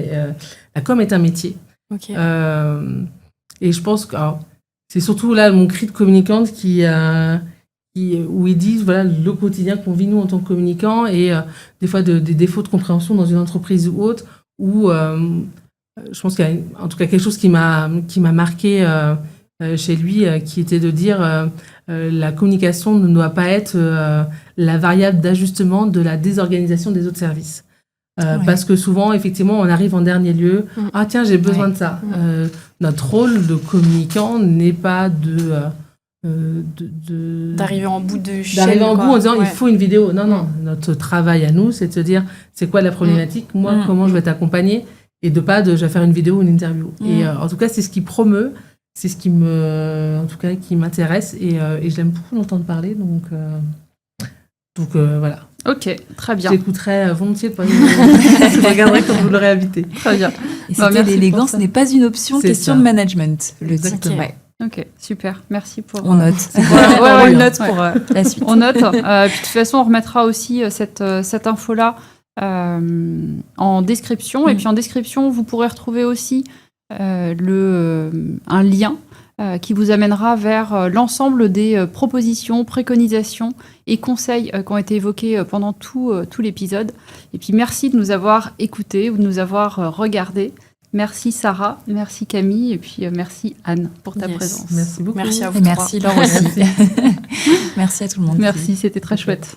La com est un métier. Ok. Et je pense que c'est surtout là mon cri de communicante où ils disent voilà le quotidien qu'on vit nous en tant que communicants et des fois des défauts de compréhension dans une entreprise ou autre. Où je pense qu'il y a en tout cas quelque chose qui m'a marqué. Chez lui, qui était de dire la communication ne doit pas être la variable d'ajustement de la désorganisation des autres services. Parce que souvent, effectivement, on arrive en dernier lieu. Ah tiens, j'ai besoin de ça. Notre rôle de communicant n'est pas d'arriver en bout de chaîne. D'arriver en bout en disant il faut une vidéo. Non. Notre travail à nous, c'est de se dire c'est quoi la problématique, moi, comment je vais t'accompagner et de pas je vais faire une vidéo ou une interview. Et en tout cas, c'est ce qui promeut. C'est ce qui m'intéresse et je l'aime beaucoup l'entendre parler. Donc voilà. Ok, très bien. J'écouterai volontiers. Je regarderai quand vous l'aurez invité. Très bien. Et c'était merci l'élégance pour ça. n'est pas une option, C'est question ça. de management. Le titre, Exactement. ouais. Ok, super. Merci pour. On note. Ouais, On ouais, le note ouais. pour la suite. On note. Puis de toute façon, on remettra aussi cette info-là en description. Et puis en description, vous pourrez retrouver aussi un lien qui vous amènera vers l'ensemble des propositions, préconisations et conseils qui ont été évoqués pendant tout l'épisode. Et puis merci de nous avoir écoutés ou de nous avoir regardés. Merci Sarah, merci Camille et puis merci Anne pour ta présence. Merci beaucoup. Merci à vous. Et merci Laure aussi. Merci à tout le monde. Merci, c'était très chouette.